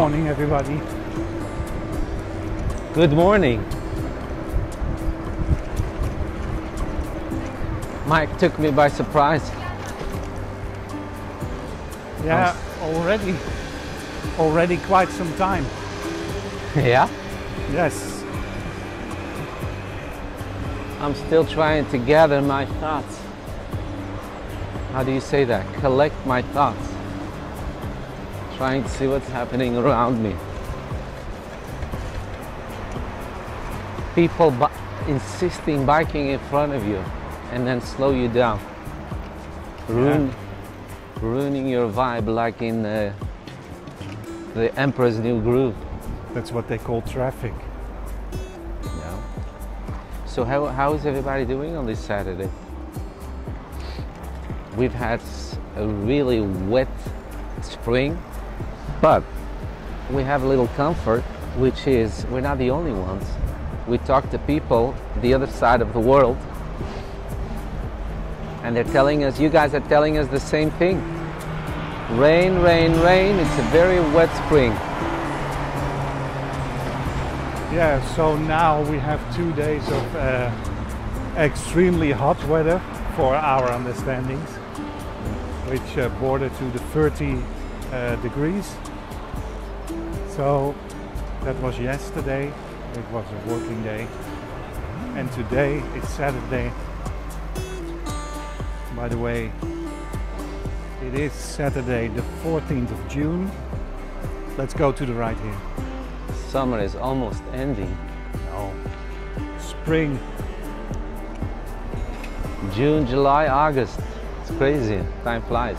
morning, everybody. Good morning. Mike took me by surprise. Yeah, already quite some time. Yeah? Yes. I'm still trying to gather my thoughts. How do you say that? Collect my thoughts. Trying to see what's happening around me. People insisting biking in front of you and then slow you down. Ruining your vibe like in the Emperor's New Groove. That's what they call traffic. Yeah. So how is everybody doing on this Saturday? We've had a really wet spring, but we have a little comfort, which is we're not the only ones. We talk to people the other side of the world, and they're telling us, you guys are telling us the same thing. Rain, rain, rain. It's a very wet spring. Yeah, so now we have 2 days of extremely hot weather for our understandings, which border to the 30 degrees. So that was yesterday. It was a working day, and today is Saturday. By the way, it is Saturday the 14th of June. Let's go to the right here. Summer is almost ending. No. Spring. June, July, August. It's crazy. Time flies.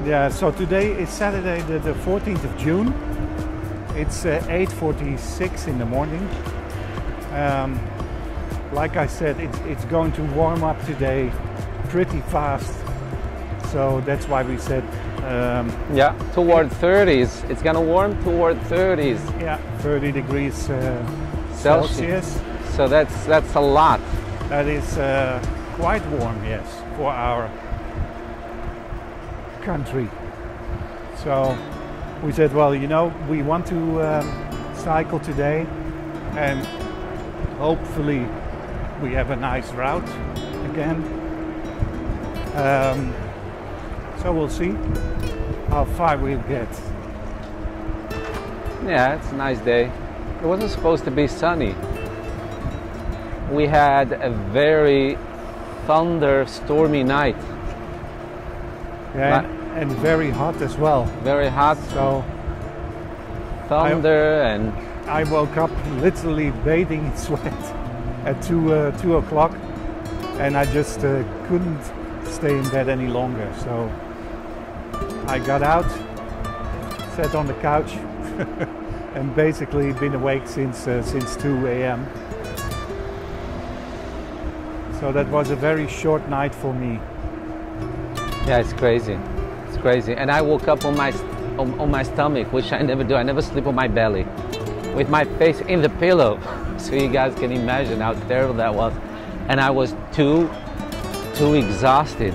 Yeah, so today is Saturday the 14th of June. It's 8:46 in the morning. Like I said, it's going to warm up today pretty fast. So that's why we said... yeah, toward 30s. It's gonna warm toward 30s. Yeah, 30 degrees Celsius. So that's a lot. That is quite warm, yes, for our country. So we said, well, you know, we want to cycle today, and hopefully we have a nice route again. So we'll see how far we'll get. Yeah, it's a nice day. It wasn't supposed to be sunny. We had a very thunderstormy night. Yeah, and very hot as well. Very hot. So thunder and I woke up literally bathing in sweat at 2 o'clock, and I just couldn't stay in bed any longer. So I got out, sat on the couch, and basically been awake since 2 a.m. So that was a very short night for me. yeah, it's crazy. It's crazy. And I woke up on my stomach, which I never do. I never sleep on my belly, with my face in the pillow. So you guys can imagine how terrible that was. And I was too exhausted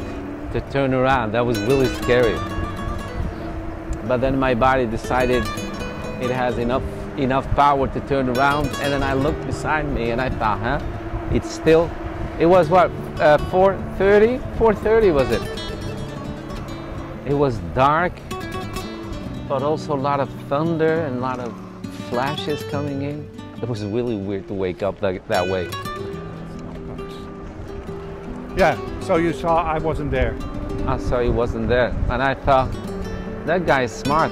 to turn around. That was really scary. But then my body decided it has enough power to turn around, and then I looked beside me and I thought, it was what, 4:30? 4:30 was it? It was dark, but also a lot of thunder and a lot of flashes coming in. It was really weird to wake up that way. Yeah, so you saw I wasn't there. I saw he wasn't there, and I thought, that guy is smart.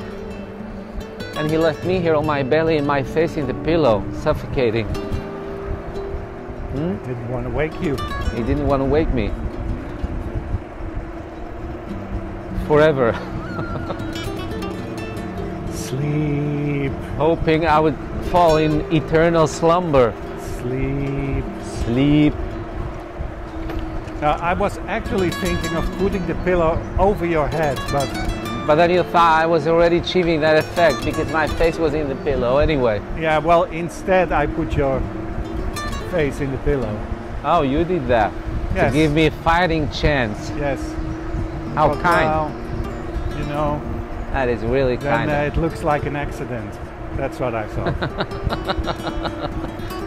And he left me here on my belly and my face in the pillow, suffocating. Didn't want to wake you. He didn't want to wake me. Forever. Sleep. Hoping I would fall in eternal slumber. Sleep. Sleep. Now, I was actually thinking of putting the pillow over your head, But then you thought I was already achieving that effect because my face was in the pillow anyway. yeah, well, instead I put your face in the pillow. Oh, you did that? Yes. To give me a fighting chance. Yes. How But, kind. well, you know, That is really then kind. it looks like an accident. That's what I thought.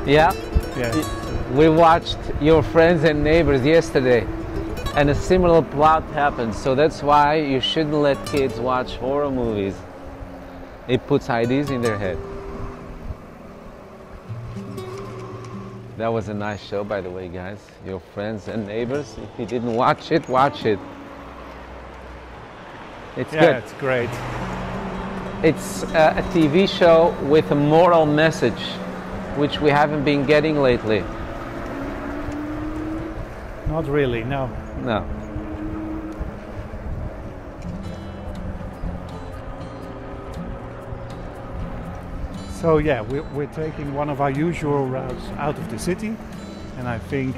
Yeah? Yes. We watched Your Friends and Neighbors yesterday, and a similar plot happened. So that's why you shouldn't let kids watch horror movies. It puts ideas in their head. That was a nice show, by the way, guys. Your Friends and Neighbors. If you didn't watch it, watch it. It's good. It's great. It's a TV show with a moral message, which we haven't been getting lately. Not really, no. No. So yeah, we're taking one of our usual routes out of the city, and I think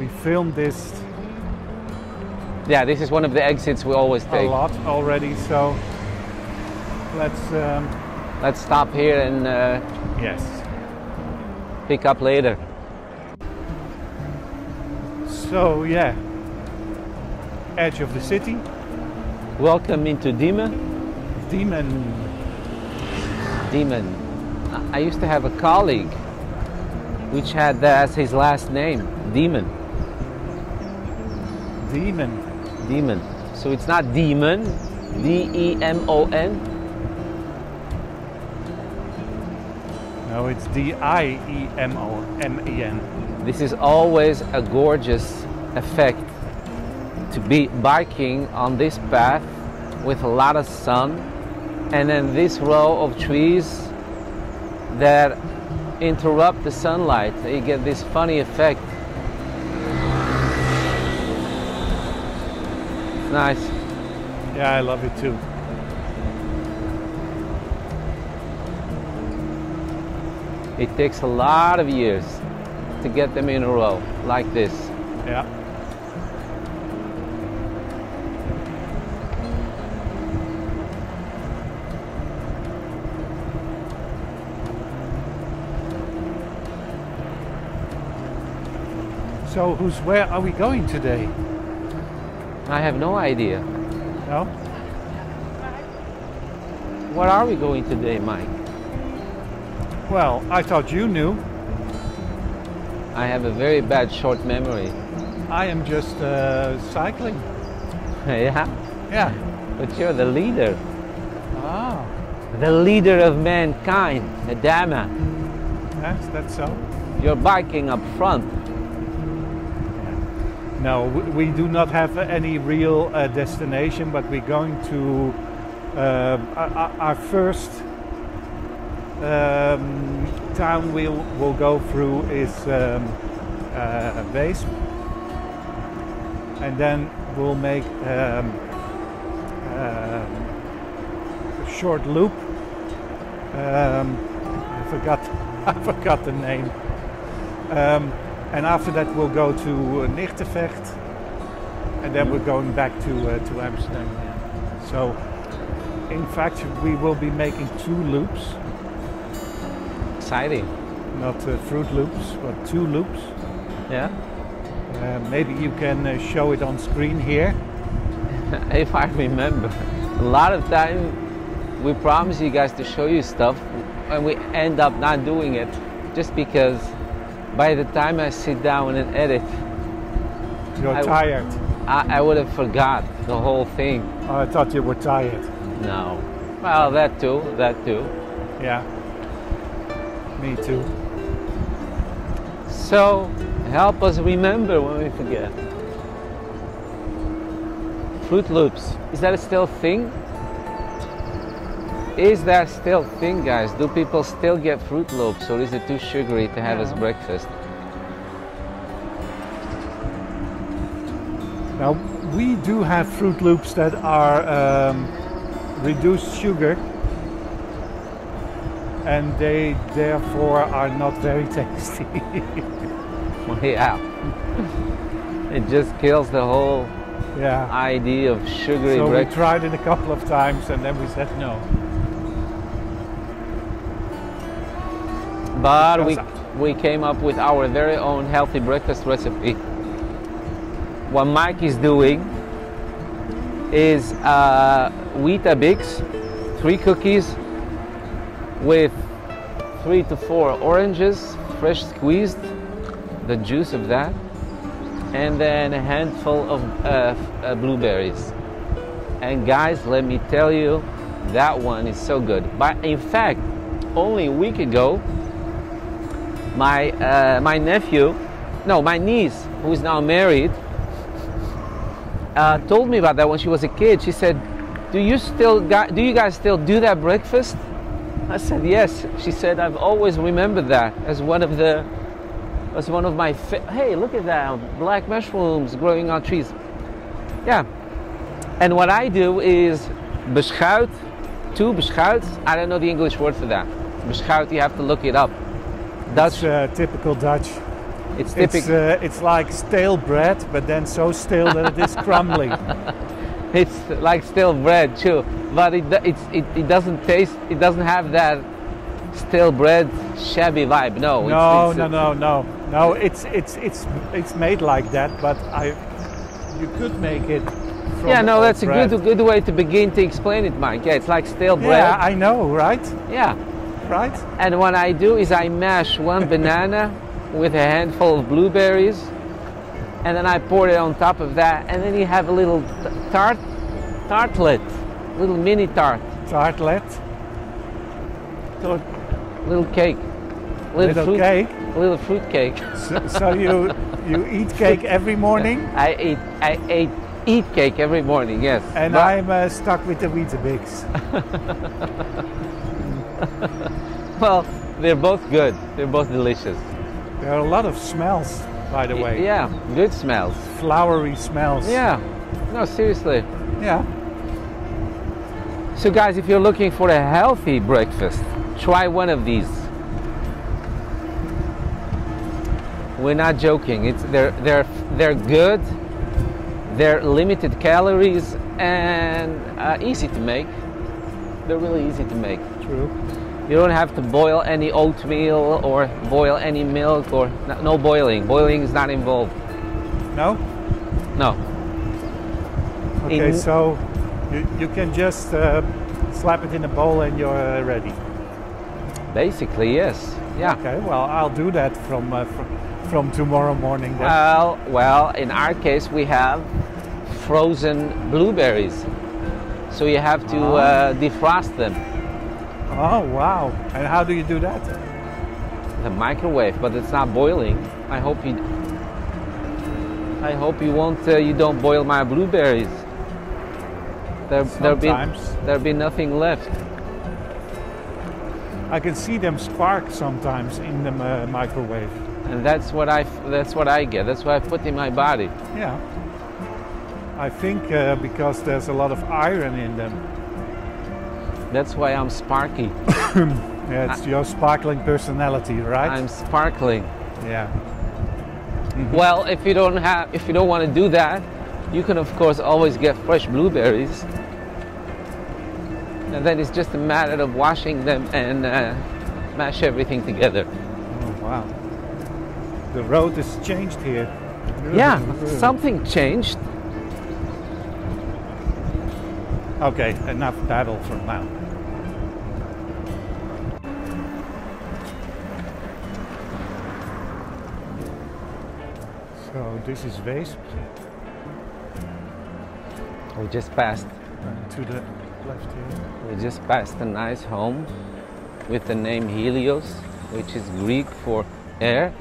we filmed this Yeah, this is one of the exits we always a take. lot already, so Let's stop here and yes. pick up later. So yeah, edge of the city, Welcome into Diemen. Demon. Diemen. I used to have a colleague which had that as his last name, Diemen. Demon. Diemen. So it's not demon, D-E-M-O-N. No, it's D-I-E-M-O-M-E-N. This is always a gorgeous effect to be biking on this path with a lot of sun, and then this row of trees that interrupt the sunlight. You get this funny effect. It's nice. Yeah, I love it too. It takes a lot of years to get them in a row like this. Yeah. So where are we going today? I have no idea. No? Where are we going today, Mike? Well, I thought you knew. I have a very bad short memory. I am just cycling. Yeah? Yeah. But you're the leader. Ah, The leader of mankind, the Dama. yes, that's so. You're biking up front. No, we do not have any real destination, but we're going to our first town we'll go through is Weesp, and then we'll make a short loop. I forgot the name. And after that we'll go to Nigtevecht, and then we're going back to Amsterdam. So in fact we will be making 2 loops. Exciting. Not Fruit Loops, but 2 loops. Yeah? Maybe you can show it on screen here. If I remember. A lot of time we promise you guys to show you stuff and we end up not doing it just because by the time I sit down and edit, You're tired. I would have forgot the whole thing. Oh, I thought you were tired. No. Well, that too. Yeah. Me too. So, help us remember when we forget. Fruit Loops. Is that still a thing? Is that still a thing, guys? Do people still get Fruit Loops, or is it too sugary to have as breakfast? Now, we do have Fruit Loops that are reduced sugar, and they therefore are not very tasty. Well, yeah. It just kills the whole Yeah. idea of sugary So we breakfast. tried it a couple of times and then we said no. But Because we came up with our very own healthy breakfast recipe. What Mike is doing is Weetabix, 3 cookies, with 3 to 4 oranges, fresh squeezed, the juice of that, and then a handful of blueberries. And guys, let me tell you, that one is so good. But in fact, only a week ago, my niece, who is now married, told me about that when she was a kid. She said, do you guys still do that breakfast? I said yes. She said, I've always remembered that as one of my hey, look at that, black mushrooms growing on trees. Yeah. And what I do is beschuit, 2 beschuits. I don't know the English word for that. Beschuit, you have to look it up. Dutch. It's typical Dutch. It's like stale bread, but then so stale that it is crumbly. It's like stale bread too, but it doesn't taste. It doesn't have that stale bread shabby vibe. No. No. It's made like that, but you could make it. Yeah, no, that's bread. a good way to begin to explain it, Mike. Yeah, it's like stale bread. Yeah, I know, right? Yeah. Right. And what I do is I mash 1 banana with a handful of blueberries, and then I pour it on top of that, and then you have a little tartlet, little mini tart. Tartlet? Little cake. Little cake? A little fruit cake. So you eat cake every morning? I eat cake every morning, yes. And I'm stuck with the Weetabix. Well, they're both good. They're both delicious. There are a lot of smells, by the way. Yeah, good smells. Flowery smells. Yeah. No, seriously. Yeah. So guys, if you're looking for a healthy breakfast, try one of these. We're not joking. They're good. They're limited calories and easy to make. They're really easy to make. True. You don't have to boil any oatmeal or boil any milk, or no boiling. Boiling is not involved. No? No. Okay, so you can just slap it in a bowl and you're ready. Basically, yes. Yeah. Okay, well, I'll do that from tomorrow morning then. Well, in our case, we have frozen blueberries. So you have to defrost them. Oh, wow. And how do you do that? The microwave, but it's not boiling. I hope you won't. You don't boil my blueberries. There'll be nothing left. I can see them spark sometimes in the microwave. And that's what I get. That's what I put in my body. Yeah. I think because there's a lot of iron in them. That's why I'm sparky. Yeah, it's your sparkling personality, right? I'm sparkling. Yeah. Mm-hmm. Well, if you don't want to do that, you can of course always get fresh blueberries. And then it's just a matter of washing them and mash everything together. Oh, wow. The road has changed here. Yeah, something changed. Okay, enough babble for now. So this is Weesp. We just passed. To the left here. We just passed a nice home with the name Helios, which is Greek for air.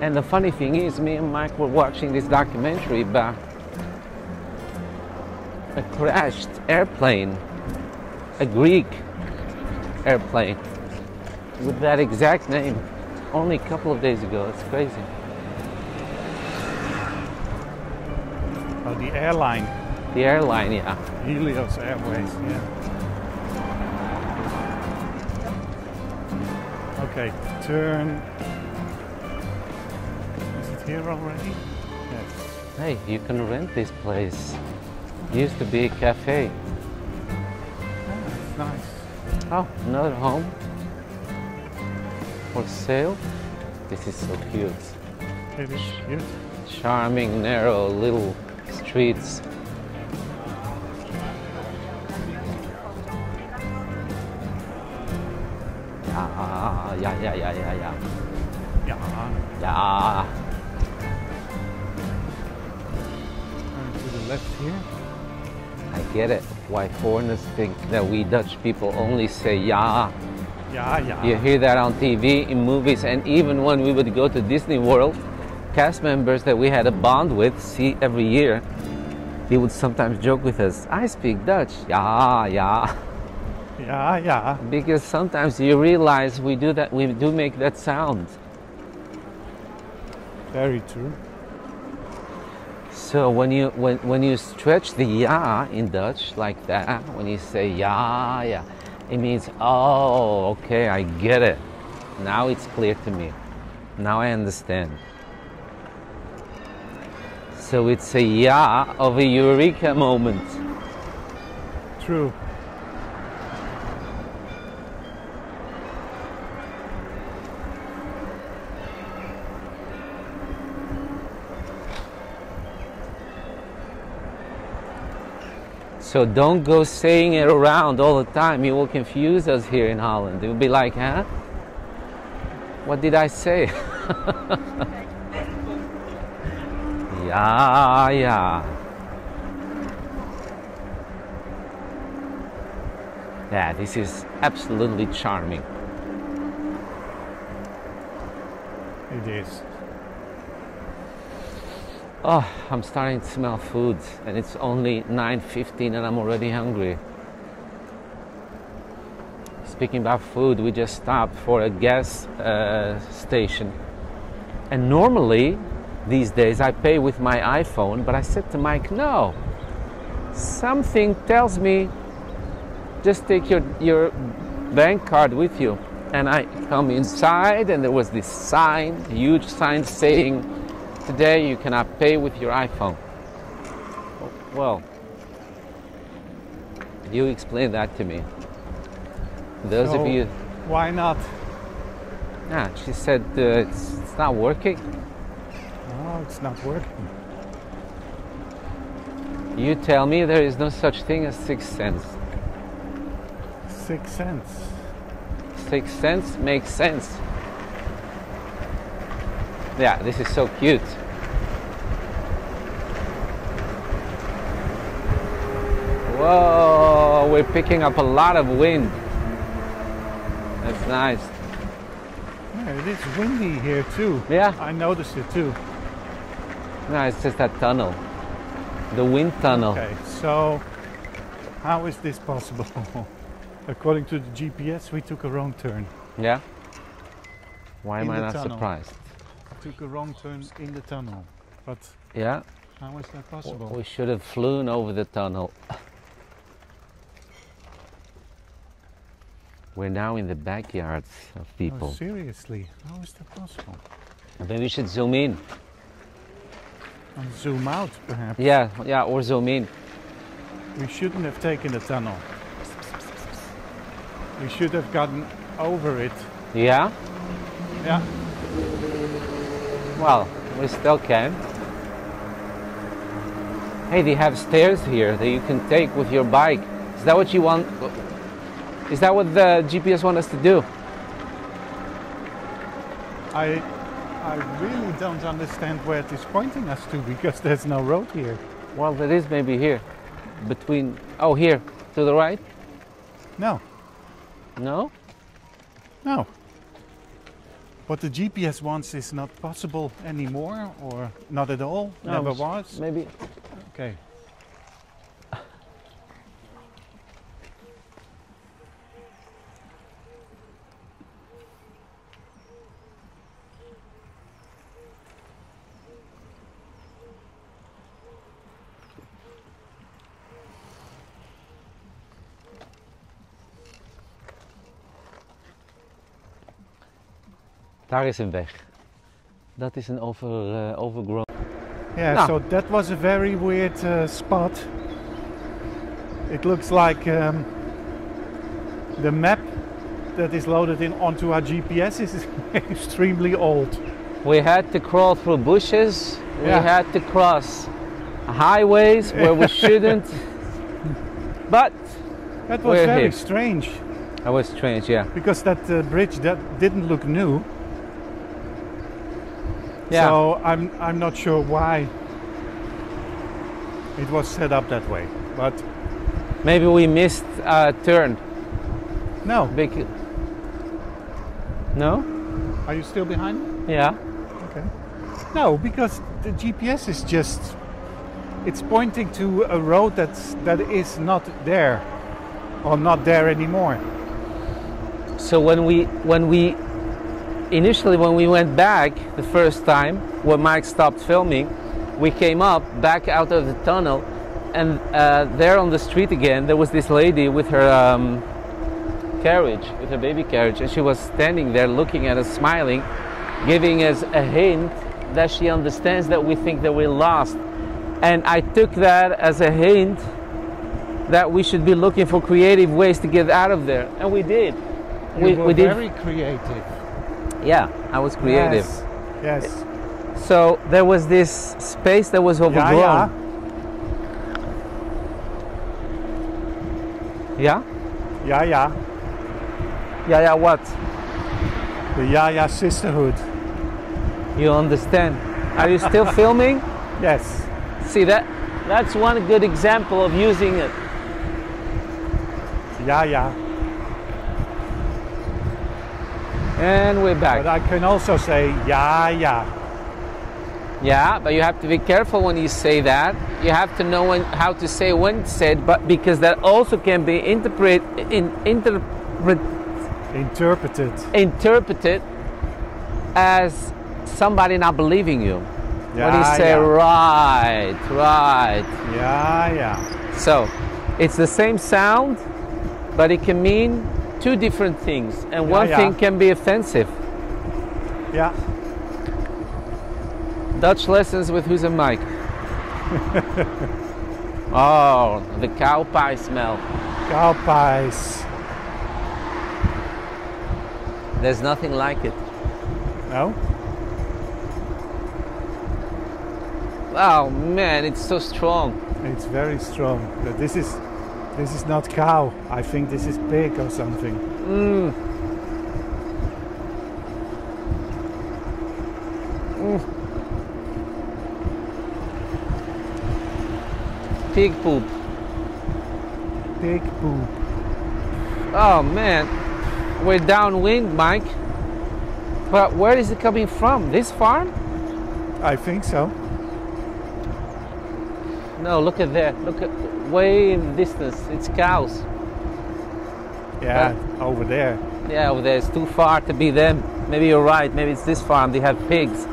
And the funny thing is, me and Mike were watching this documentary about a crashed airplane, a Greek airplane with that exact name only a couple of days ago. It's crazy. Oh, the airline. The airline, yeah. Helios Airways, yeah. Okay, turn. Is it here already? Yes. Hey, you can rent this place. It used to be a cafe. Oh, it's nice. Oh, another home for sale. This is so cute. It is cute. Charming, narrow little streets. Ja, ja, ja, ja, ja, ja. Ja. Ja. And to the left here. I get it. Why foreigners think that we Dutch people only say ja. Ja, ja. You hear that on TV, in movies, and even when we would go to Disney World, cast members that we had a bond with, see every year, they would sometimes joke with us, I speak Dutch. Ja, ja. Ja, ja. Because sometimes you realize we do make that sound. Very true. So when you stretch the ja in Dutch like that, when you say ja, ja, it means, oh, okay, I get it. Now it's clear to me. Now I understand. So it's a ja of a eureka moment. True. So don't go saying it around all the time. You will confuse us here in Holland. You'll be like, huh? What did I say? Ja, ja. Yeah, this is absolutely charming. It is. Oh, I'm starting to smell food, and it's only 9:15 and I'm already hungry. Speaking about food, we just stopped for a gas station. And normally, these days, I pay with my iPhone, but I said to Mike, no. Something tells me, just take your bank card with you. And I come inside, and there was this sign, a huge sign saying, today you cannot pay with your iPhone. Well, you explain that to me. Those So, of you... why not? Yeah, she said it's not working. No, it's not working. You tell me there is no such thing as 6 cents. 6 cents. 6 cents makes sense. Yeah, this is so cute. Whoa, we're picking up a lot of wind. That's nice. Yeah, it is windy here too. Yeah. I noticed it too. No, it's just that tunnel. The wind tunnel. Okay, so how is this possible? According to the GPS, we took a wrong turn. Yeah? Why am In I the not tunnel. surprised? Took a wrong turn in the tunnel. But Yeah? how is that possible? We should have flown over the tunnel. We're now in the backyards of people. Oh, seriously, how is that possible? Maybe we should zoom in. And zoom out, perhaps. Yeah, or zoom in. We shouldn't have taken the tunnel. We should have gotten over it. Yeah? Yeah. Well, we still can. Hey, they have stairs here that you can take with your bike. Is that what you want? Is that what the GPS wants us to do? I really don't understand where it is pointing us to because there's no road here. Well, there is maybe here. Between... Oh, here. To the right? No, No? no. What the GPS wants is not possible anymore, or not at all, No, never it's- was. Maybe... Okay. Daar is een weg. Dat is een overgrown... Yeah, No. so that was a very weird spot. It looks like the map that is loaded in onto our GPS is extremely old. We had to crawl through bushes. We Yeah. had to cross highways where we shouldn't. But That was We're very here. strange. That was strange, yeah. because that bridge that didn't look new. Yeah. So I'm not sure why it was set up that way, but Maybe we missed a turn. no. No? Are you still behind me? Yeah. Okay. No, because the GPS is just, it's pointing to a road that is not there, or not there anymore. So when we initially when we went back the first time, when Mike stopped filming, we came up back out of the tunnel, and there on the street again there was this lady with her carriage, with her baby carriage, and she was standing there looking at us, smiling, giving us a hint that she understands that we think that we're lost. And I took that as a hint that we should be looking for creative ways to get out of there, and we did. We were did. very creative. Yeah, I was creative. Yes. So there was this space that was overgrown. Yeah. Yeah? Yeah. Yeah, what? The Yaya sisterhood. You understand? Are you still filming? Yes. See, that's one good example of using it. Yeah. And we're back. But I can also say yeah. Yeah, but you have to be careful when you say that. You have to know how to say when it's said, but because that also can be interpreted as somebody not believing you. Yeah, when you say yeah. right. Yeah. So it's the same sound, but it can mean two different things, and one thing can be offensive. Yeah. Dutch lessons with Who's a Mike. Oh, the cow pie smell. Cow pies. There's nothing like it. No? Oh man, it's so strong. It's very strong. But this is not cow. I think this is pig or something. Pig poop. Pig poop. Oh man, we're downwind, Mike. But where is it coming from? This farm? I think so. No, look at that. Look at way in the distance. It's cows. Yeah, over there. Yeah, over there. It's too far to be them. Maybe you're right. Maybe it's this farm. They have pigs.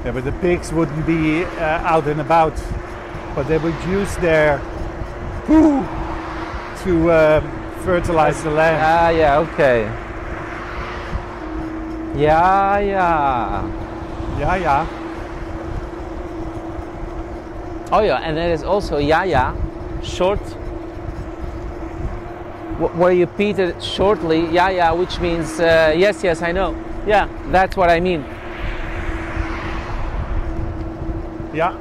Yeah, but the pigs wouldn't be out and about. But they would use their poo to fertilize the land. Ah, yeah, okay. Yeah. Yeah. Oh yeah, and there is also yeah, short, where you repeat it shortly, yeah, which means yes, I know. Yeah, that's what I mean. Yeah.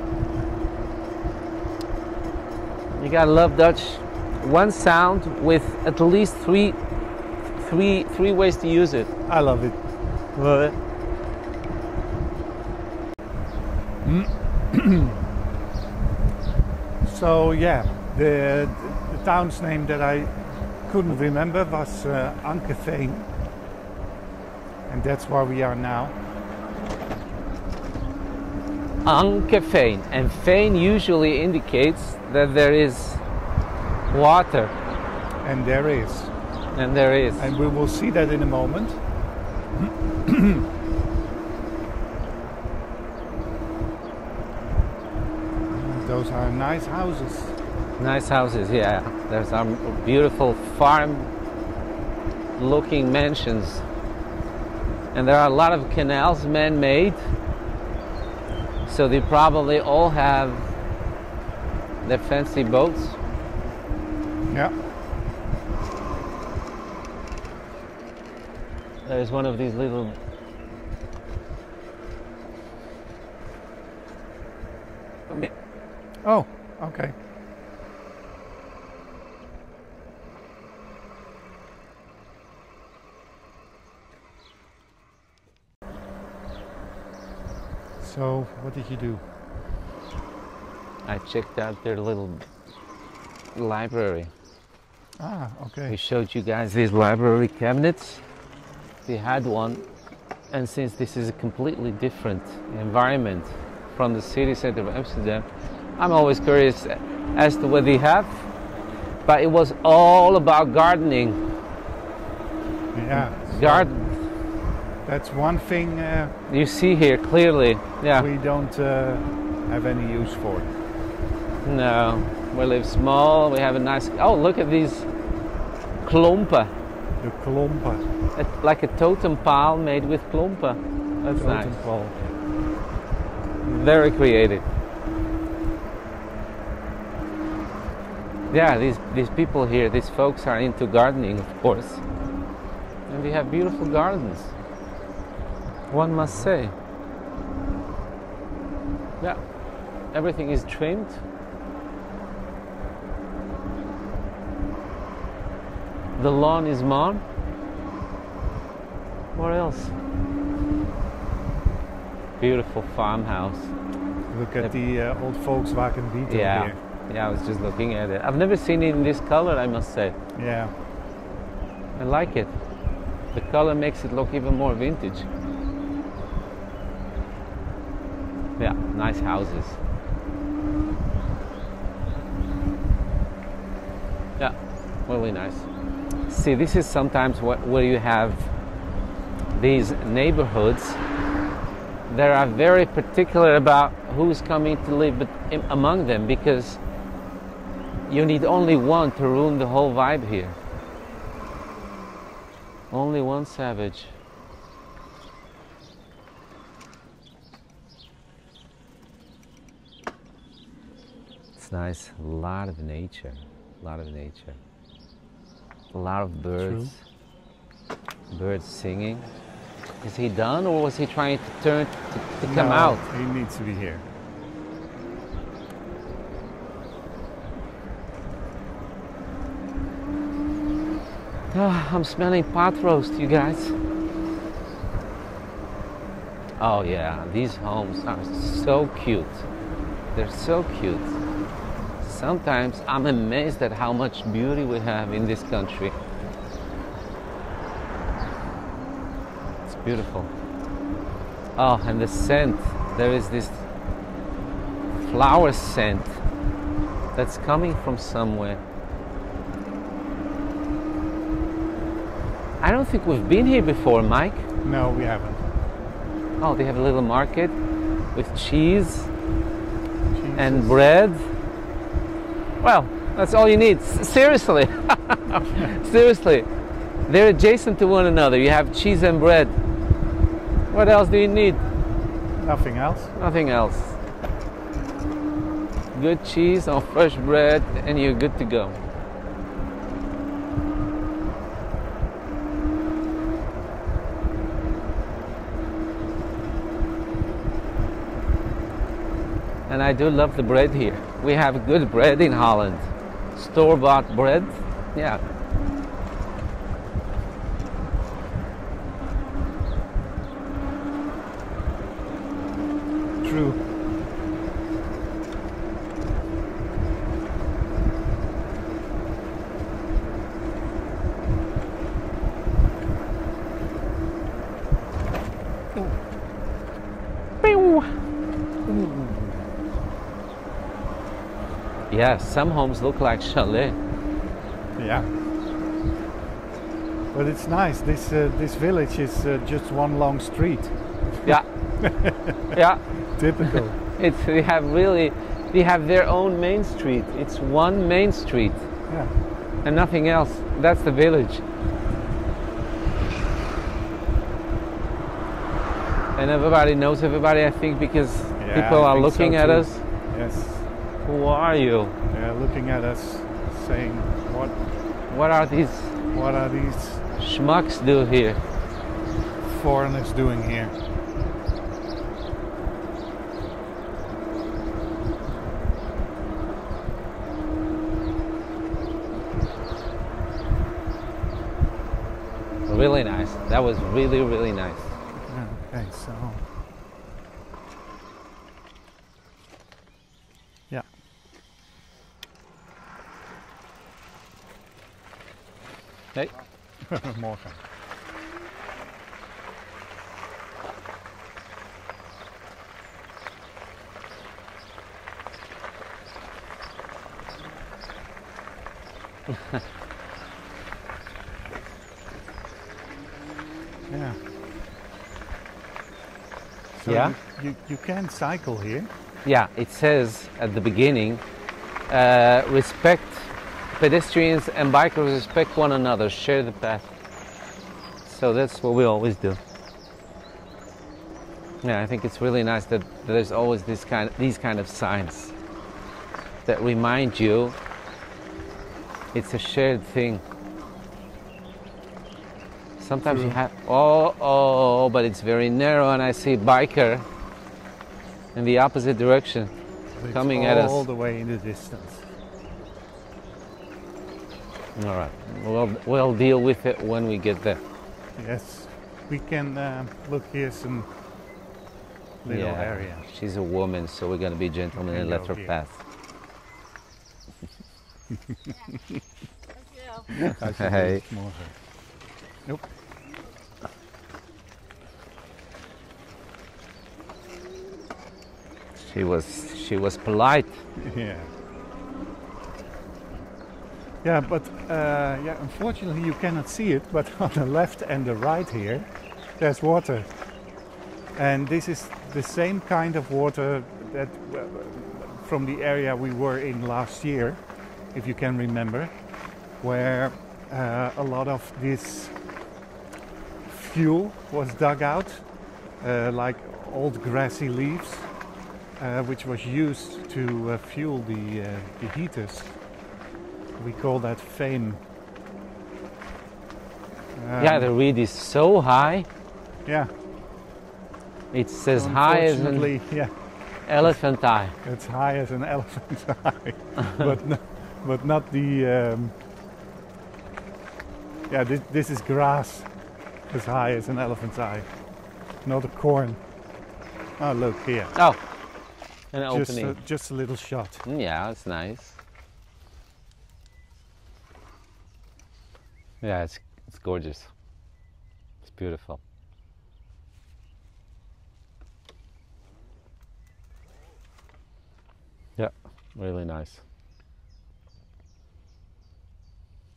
You gotta love Dutch. One sound with at least three ways to use it. I love it. Love it. So yeah, the town's name that I couldn't remember was Ankeveen, and that's where we are now. Ankeveen, and veen usually indicates that there is water. And there is. And there is. And we will see that in a moment. Those are nice houses. Nice houses, yeah. There's some beautiful farm-looking mansions. And there are a lot of canals man-made. So they probably all have their fancy boats. Yeah. There's one of these little... Oh, okay. So, what did you do? I checked out their little library. Ah, okay. We showed you guys these library cabinets. We had one, and since this is a completely different environment from the city center of Amsterdam, I'm always curious as to what they have. But it was all about gardening. Yeah. Garden. That's one thing You see here clearly. Yeah. we don't have any use for. No. We live small. We have a nice. Oh, look at these klompen. The klompen. Like a totem pile made with klompen. That's Totem nice. pole. Very creative. Yeah, these people here, these folks are into gardening, of course. And we have beautiful gardens, one must say. Yeah, everything is trimmed. The lawn is mown. What else? Beautiful farmhouse. Look at the old Volkswagen Beetle Yeah. here. Yeah, I was just looking at it. I've never seen it in this color, I must say. Yeah. I like it. The color makes it look even more vintage. Yeah, nice houses. Yeah, really nice. See, this is sometimes where you have these neighborhoods that are very particular about who's coming to live among them, because you need only one to ruin the whole vibe here. Only one savage. It's nice. A lot of nature. A lot of nature. A lot of birds. True. Birds singing. Is he done, or was he trying to turn to come out? He needs to be here. Oh, I'm smelling pot roast, you guys. Oh yeah, these homes are so cute. They're so cute. Sometimes I'm amazed at how much beauty we have in this country. It's beautiful. Oh, and the scent. There is this flower scent that's coming from somewhere. I don't think we've been here before, Mike. No, we haven't. Oh, they have a little market with cheese and Jesus. bread. Well, that's all you need. Seriously. Seriously. They're adjacent to one another. You have cheese and bread. What else do you need? Nothing else? Nothing else. Good cheese on fresh bread and you're good to go. And I do love the bread here. We have good bread in Holland. Store-bought bread. Yeah. True. Yeah, some homes look like chalet. Yeah. But it's nice. This village is just one long street. Yeah. Yeah. Typical. They have their own main street. It's one main street Yeah. and nothing else. That's the village. And everybody knows everybody, I think, because Yeah, people I are think looking so at too. us. Yes. Who are you? Yeah, looking at us, saying, What are these what are these schmucks do here? foreigners doing here? Really nice. That was really, really nice. Okay, so Hey. Morgen. Yeah. So Yeah? you can cycle here. Yeah, it says at the beginning, respect pedestrians and bikers, respect one another, share the path. So that's what we always do. Yeah, I think it's really nice that there's always these kind of signs that remind you it's a shared thing. Sometimes you have, but it's very narrow, and I see a biker in the opposite direction coming at us. All the way in the distance. All right, we'll deal with it when we get there. Yes, we can look here some little area. She's a woman, so we're gonna be gentlemen and let her pass. Hey. Nope. She was polite. Yeah. Yeah, but unfortunately you cannot see it, but on the left and the right here, there's water. And this is the same kind of water that from the area we were in last year, if you can remember, where a lot of this fuel was dug out, like old grassy leaves, which was used to fuel the heaters. We call that fame. Yeah, the reed is so high. Yeah. It's as high as an elephant eye. It's high as an elephant's eye, but not the. This is grass as high as an elephant's eye, not a corn. Oh, look here. Oh, an opening. Just a little shot. Yeah, it's nice. Yeah, it's gorgeous. It's beautiful. Yeah, really nice.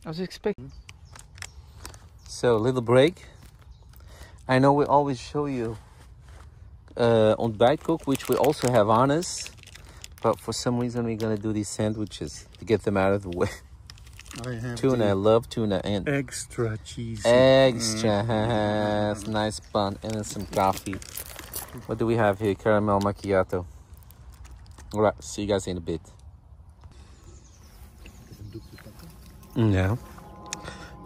I was expecting. So, little break. I know we always show you ontbijtkoek, which we also have on us, but for some reason we're gonna do these sandwiches to get them out of the way. I have tuna, I love tuna, and extra cheesy. Extra, nice bun, and then some coffee. What do we have here? Caramel macchiato. All right, see you guys in a bit. Yeah.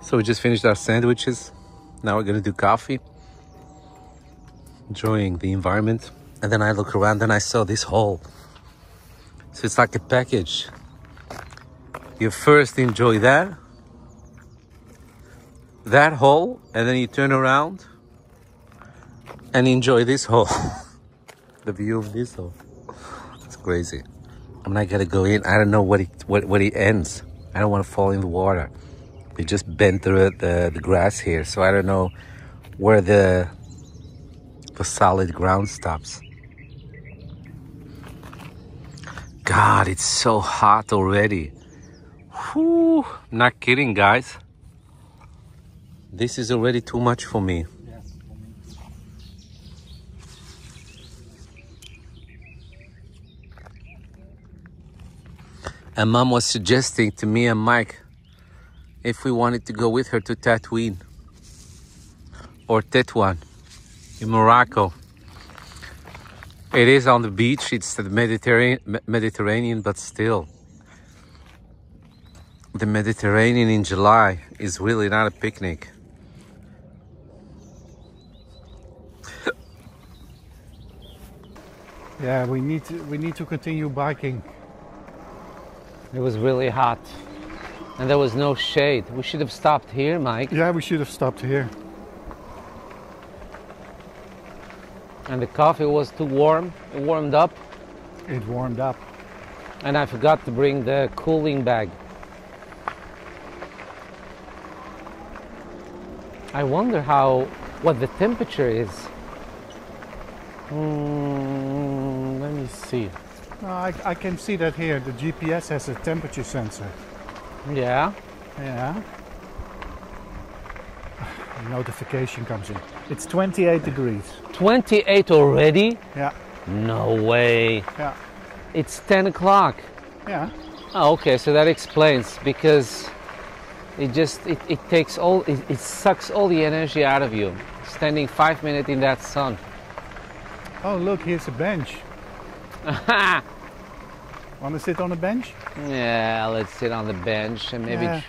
So we just finished our sandwiches. Now we're gonna do coffee. Enjoying the environment. And then I look around and I saw this hole. So it's like a package. You first enjoy that hole, and then you turn around and enjoy this hole. The view of this hole. It's crazy. I'm not gonna go in. I don't know what it ends. I don't want to fall in the water. We just bent through the grass here, so I don't know where the solid ground stops. God, it's so hot already. Whew, not kidding, guys. This is already too much for me. Yes, for me. And Mom was suggesting to me and Mike if we wanted to go with her to Tatooine or Tetuan in Morocco. It is on the beach, it's the Mediterranean, but still. The Mediterranean in July is really not a picnic. Yeah, we need to continue biking. It was really hot and there was no shade. We should have stopped here, Mike. Yeah, we should have stopped here. And the coffee was too warm. It warmed up. It warmed up. And I forgot to bring the cooling bag. I wonder what the temperature is. Let me see. No, I can see that here. The GPS has a temperature sensor. Yeah. Yeah. A notification comes in. It's 28 degrees. 28 already? Yeah. No way. Yeah. It's 10 o'clock. Yeah. Oh, okay, so that explains, because it takes it sucks all the energy out of you, standing 5 minutes in that sun. Oh, look, here's a bench. Want to sit on a bench? Yeah, let's sit on the bench and maybe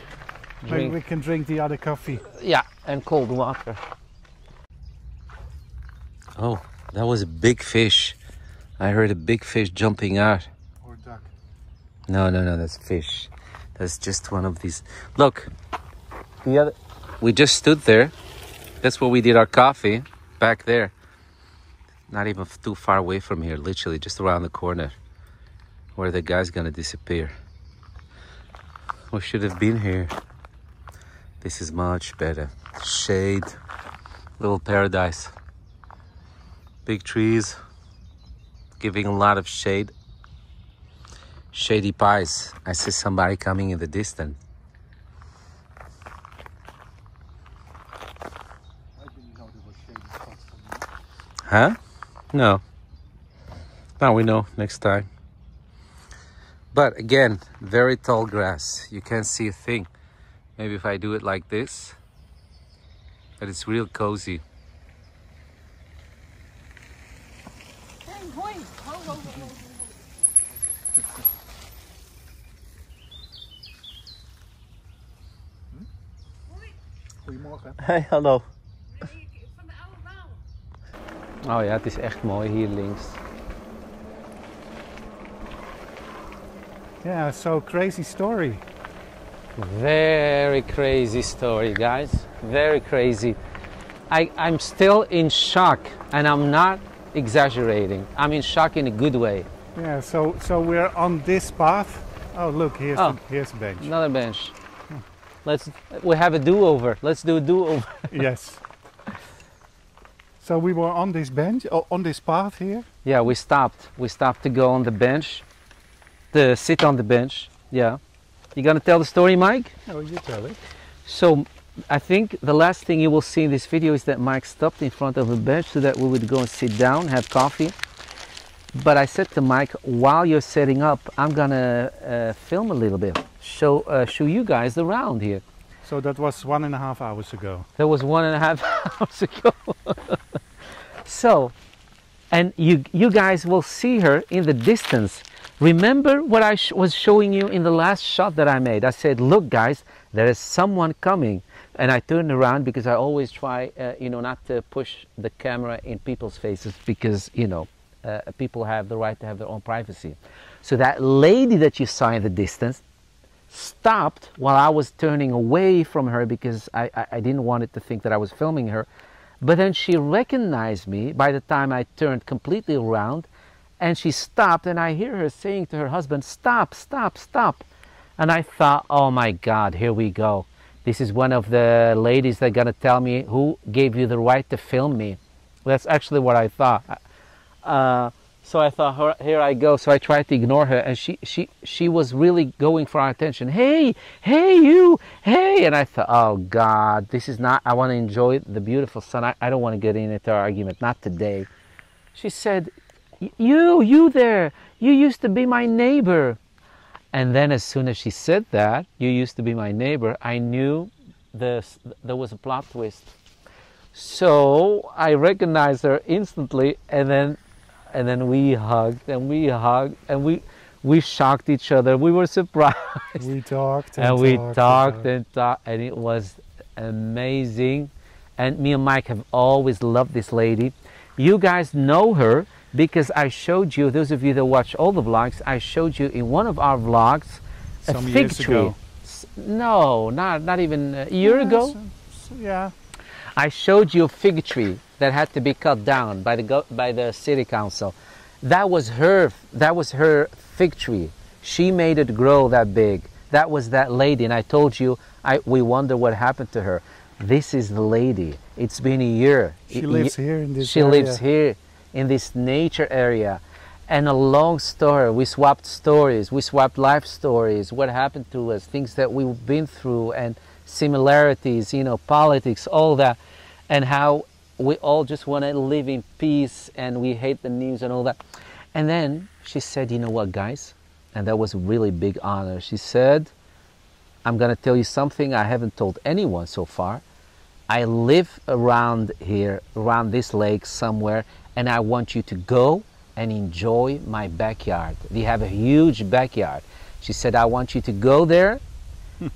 Maybe we can drink the other coffee. Yeah, and cold water. Oh, that was a big fish. I heard a big fish jumping out. Or duck. No, that's fish. That's just one of these. Look, we just stood there. That's where we did our coffee, back there. Not even too far away from here, literally just around the corner, where the guy's gonna disappear. We should have been here. This is much better. Shade, little paradise. Big trees, giving a lot of shade. Shady pies. I see somebody coming in the distance. I didn't know there were shady spots for me. Huh? No. Now we know next time. But again, very tall grass. You can't see a thing. Maybe if I do it like this, but it's real cozy. Goedemorgen. Hey, hallo. Oh ja, het is echt mooi hier links. Yeah, so crazy story. Very crazy story, guys. Very crazy. I'm still in shock, and I'm not exaggerating. I'm in shock in a good way. Yeah, so we're on this path. Oh, look, here's a bench. Another bench. We have a do-over. Let's do a do-over. Yes. So we were on this bench, on this path here. Yeah, we stopped. We stopped to go on the bench, to sit on the bench. Yeah. You gonna tell the story, Mike? No, you tell it. So I think the last thing you will see in this video is that Mike stopped in front of a bench so that we would go and sit down, have coffee. But I said to Mike, while you're setting up, I'm gonna film a little bit, show you guys around here. So that was 1.5 hours ago. That was 1.5 hours ago. So, and you guys will see her in the distance. Remember what I was showing you in the last shot that I made? I said, look guys, there is someone coming. And I turned around because I always try, not to push the camera in people's faces because, people have the right to have their own privacy. So that lady that you saw in the distance stopped while I was turning away from her because I didn't want it to think that I was filming her. But then she recognized me by the time I turned completely around, and she stopped, and I hear her saying to her husband, stop, stop, stop. And I thought, oh my God, here we go. This is one of the ladies that are gonna tell me who gave you the right to film me. That's actually what I thought. So I thought, here I go. So I tried to ignore her, and she was really going for our attention. Hey, hey, you, hey. And I thought, oh God, this is not, I want to enjoy the beautiful sun. I don't want to get into an argument, not today. She said, you there, you used to be my neighbor. And then as soon as she said that, you used to be my neighbor, I knew there was a plot twist. So I recognized her instantly, and then we hugged and we hugged and we shocked each other. We were surprised. We talked and we talked and talked, and it was amazing. And me and Mike have always loved this lady. You guys know her because I showed you, those of you that watch all the vlogs, I showed you in one of our vlogs a fig tree. Ago. No, not even a year ago. Yeah. I showed you a fig tree that had to be cut down by the city council. That was her fig tree. She made it grow that big. That was that lady, and I told you we wonder what happened to her. This is the lady. It's been a year. She lives here in this She area. lives here in this nature area. And a long story. We swapped stories. We swapped life stories. What happened to us, things that we've been through, and similarities, you know, politics, all that, and how we all just want to live in peace and we hate the news and all that. And then she said, you know what, guys? And that was a really big honor. She said, I'm going to tell you something I haven't told anyone so far. I live around here, around this lake somewhere, and I want you to go and enjoy my backyard. We have a huge backyard. She said, I want you to go there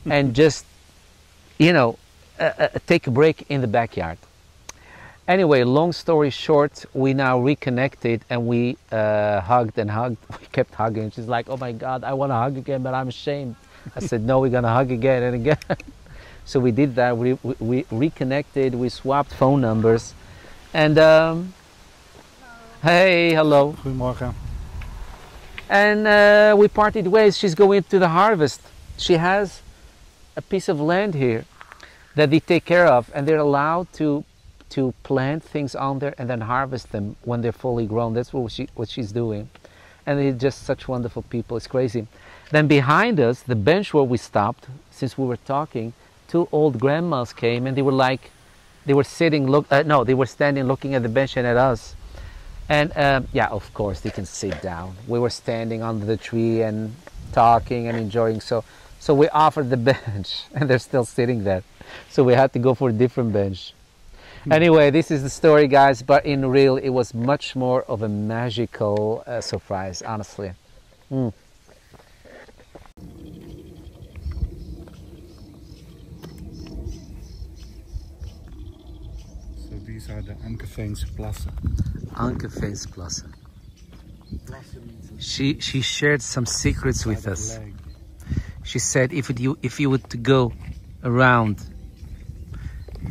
and just, you know, take a break in the backyard. Anyway, long story short, we now reconnected and we hugged and hugged. We kept hugging. She's like, oh my God, I want to hug again, but I'm ashamed. I said, no, we're going to hug again and again. So we did that. We reconnected. We swapped phone numbers. And, hey, hello. Goedemorgen. And we parted ways. She's going to the harvest. She has a piece of land here that they take care of, and they're allowed to plant things on there and then harvest them when they're fully grown. That's what she's doing. And they're just such wonderful people. It's crazy. Then behind us, the bench where we stopped, since we were talking, two old grandmas came and they were like, they were sitting, they were standing looking at the bench and at us. And yeah, of course, they can sit down. We were standing under the tree and talking and enjoying. So we offered the bench and they're still sitting there. So we had to go for a different bench. Anyway, this is the story, guys, but in real, it was much more of a magical surprise, honestly. Mm. So these are the Ankeveense plassen. Ankeveense plassen. She shared some secrets with us. She said if you were to go around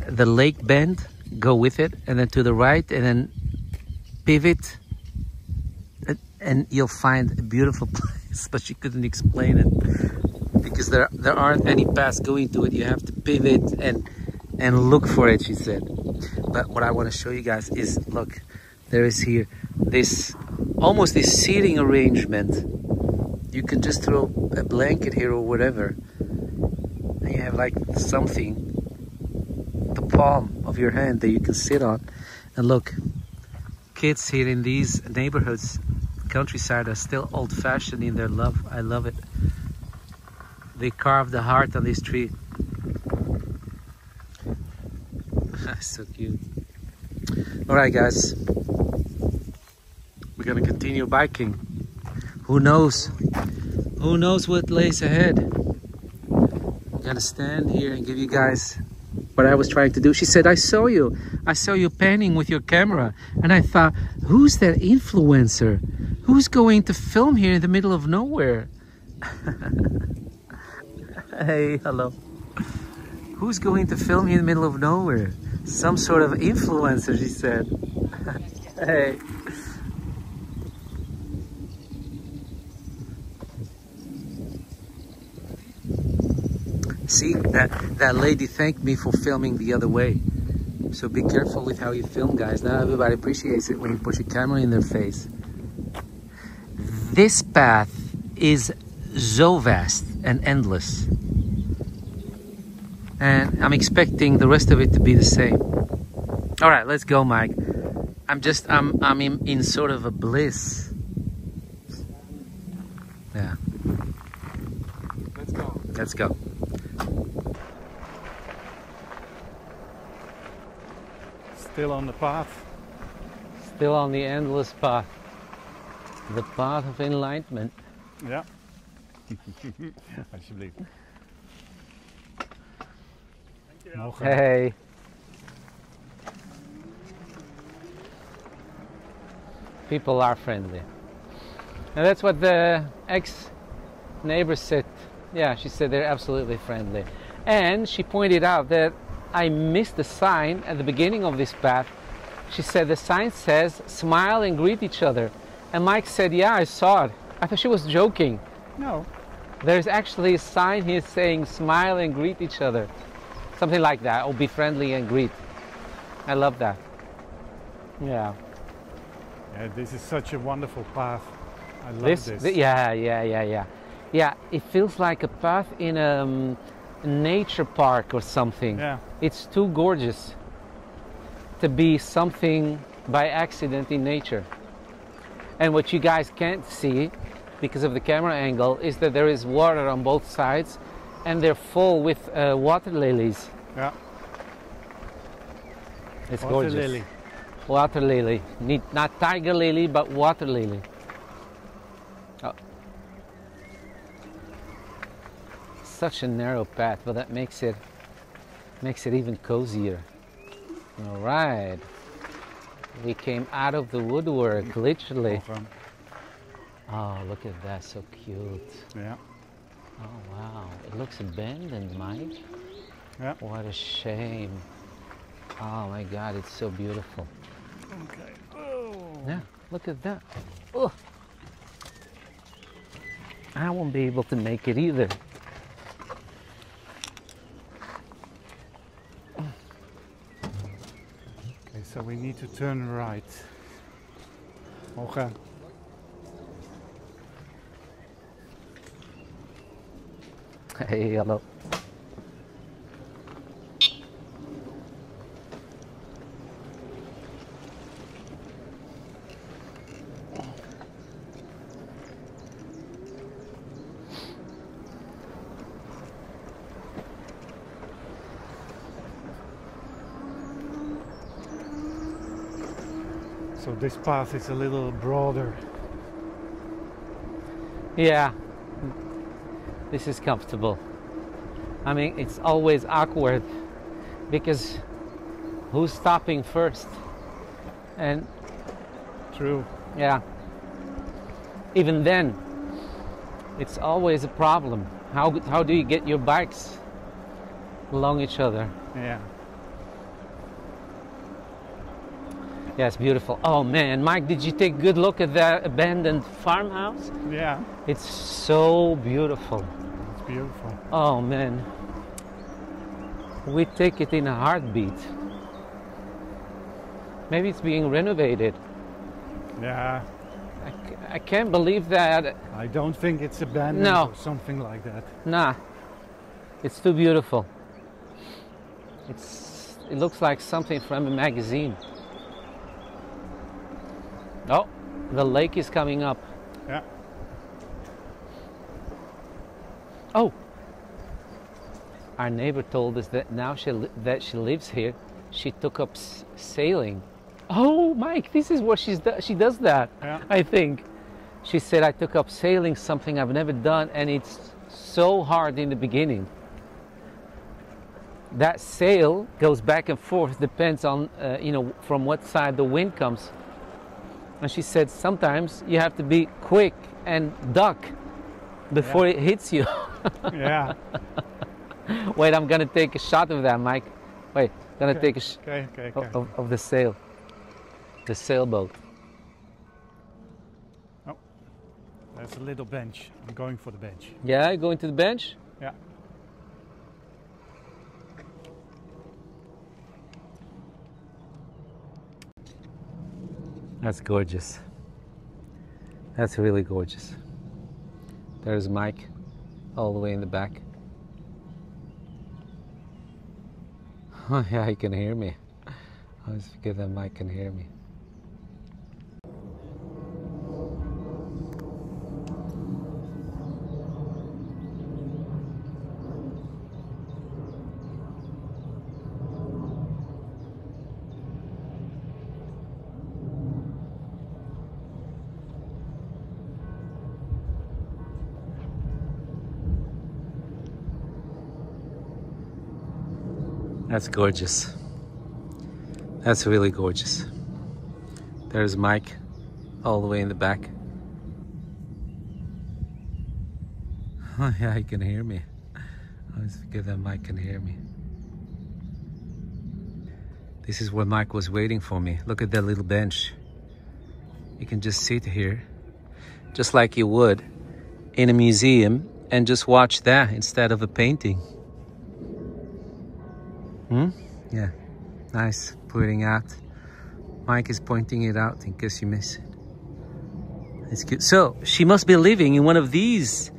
the lake bend, go with it, and then to the right, and then pivot, and you'll find a beautiful place. But she couldn't explain it because there aren't any paths going to it. You have to pivot and look for it, she said. But what I want to show you guys is, look, there is here this almost this seating arrangement. You can just throw a blanket here or whatever, and you have like something, the palm of your hand that you can sit on. And look, kids here in these neighborhoods, countryside, are still old-fashioned in their love. I love it. They carved the heart on this tree. So cute. All right, guys, we're gonna continue biking. Who knows what lays ahead. I'm gonna stand here and give you guys what I was trying to do. She said, I saw you panning with your camera, and I thought, who's that influencer? Who's going to film here in the middle of nowhere? Hey, hello. Who's going to film here in the middle of nowhere? Some sort of influencer, she said. Hey. See, that lady thanked me for filming the other way. So be careful with how you film, guys. Not everybody appreciates it when you push a camera in their face. This path is so vast and endless. And I'm expecting the rest of it to be the same. All right, let's go, Mike. I'm in sort of a bliss. Yeah. Let's go. Let's go. Still on the path. Still on the endless path. The path of enlightenment. Ja. Alsjeblieft. Morgen. Hey. People are friendly. And that's what the ex-neighbor said. Yeah, she said they're absolutely friendly. And she pointed out that I missed the sign at the beginning of this path. She said the sign says, smile and greet each other. And Mike said, yeah, I saw it. I thought she was joking. No. There's actually a sign here saying, smile and greet each other. Something like that, or be friendly and greet. I love that. Yeah. Yeah, this is such a wonderful path. I love this. Yeah. Yeah, it feels like a path in a nature park or something. Yeah. It's too gorgeous to be something by accident in nature. And what you guys can't see because of the camera angle is that there is water on both sides and they're full with water lilies. Yeah. It's Water gorgeous. lily. Water lily. Not tiger lily, but water lily. Oh. Such a narrow path, but that makes it even cozier. All right. We came out of the woodwork, literally. Oh, look at that, so cute. Yeah. Oh, wow. It looks abandoned, Mike. Yeah. What a shame. Oh my God, it's so beautiful. Okay. Oh. Yeah, look at that. Oh. I won't be able to make it either. Okay, so we need to turn right. Okay. Hey, hello. So this path is a little broader. Yeah, this is comfortable. I mean, it's always awkward because who's stopping first? And True. yeah, even then, it's always a problem. How do you get your bikes along each other? Yeah. Yeah, it's beautiful. Oh man, Mike, did you take a good look at that abandoned farmhouse? Yeah. It's so beautiful. It's beautiful. Oh man, we take it in a heartbeat. Maybe it's being renovated. Yeah. I can't believe that. I don't think it's abandoned No. or something like that. Nah, it's too beautiful. It looks like something from a magazine. Oh, the lake is coming up. Yeah. Oh, our neighbor told us that now that she lives here, she took up sailing. Oh, Mike, this is where she does that. Yeah. I think. She said, I took up sailing, something I've never done, and it's so hard in the beginning. That sail goes back and forth, depends on, from what side the wind comes. And she said, sometimes you have to be quick and duck before it hits you. Yeah. Wait, I'm gonna take a shot of that, Mike. Wait, gonna take a Okay. of the sail. The sailboat. Oh, there's a little bench. I'm going for the bench. Yeah, going to the bench? Yeah. That's gorgeous. That's really gorgeous. There's Mike, all the way in the back. Oh yeah, he can hear me. I always forget that Mike can hear me. That's gorgeous. That's really gorgeous. There's Mike, all the way in the back. Oh yeah, he can hear me. I always forget that Mike can hear me. This is where Mike was waiting for me. Look at that little bench. You can just sit here, just like you would in a museum, and just watch that instead of a painting. Hmm? Yeah, nice. Pointing out. Mike is pointing it out in case you miss it. It's good. So she must be living in one of these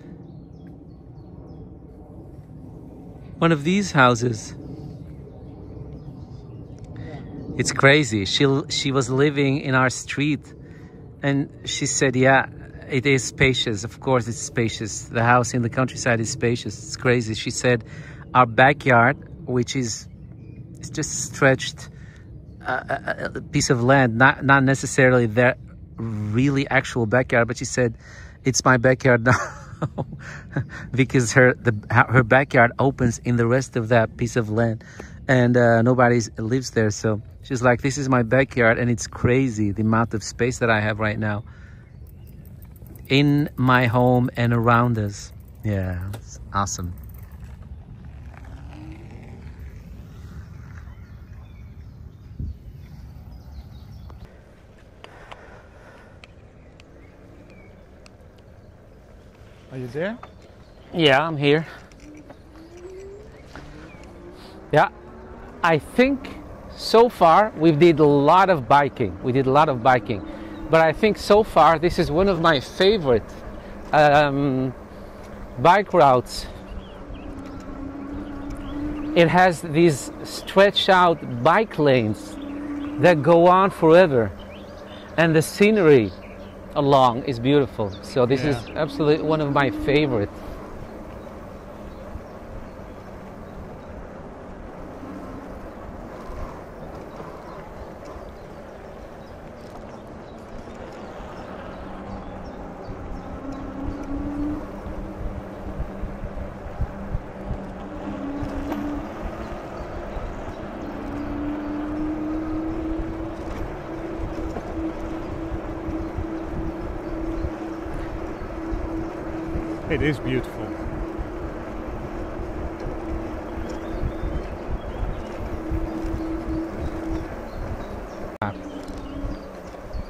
houses. It's crazy. She was living in our street, and she said, yeah, it is spacious. Of course it's spacious. The house in the countryside is spacious. It's crazy. She said our backyard, which is it's just stretched a piece of land, not necessarily their really actual backyard, but she said it's my backyard now because her backyard opens in the rest of that piece of land, and nobody lives there. So she's like, this is my backyard, and it's crazy the amount of space that I have right now in my home and around us. Yeah, it's awesome. Are you there? Yeah, I'm here. Yeah, I think so far we did a lot of biking. But I think so far this is one of my favorite bike routes. It has these stretched out bike lanes that go on forever, and the scenery along is beautiful. So this is absolutely one of my favorite. It is beautiful.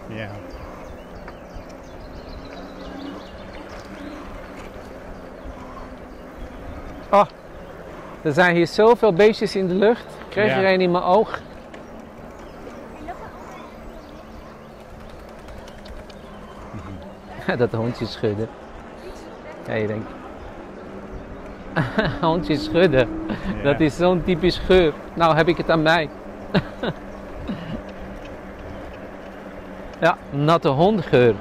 Yeah. Oh, er zijn hier zoveel beestjes in de lucht. Ik kreeg er een in mijn oog. Dat hondje schudden. Ja, je denkt. Hondje schudden. Ja. Dat is zo'n typisch geur. Nou heb ik het aan mij. Ja, natte hondgeur.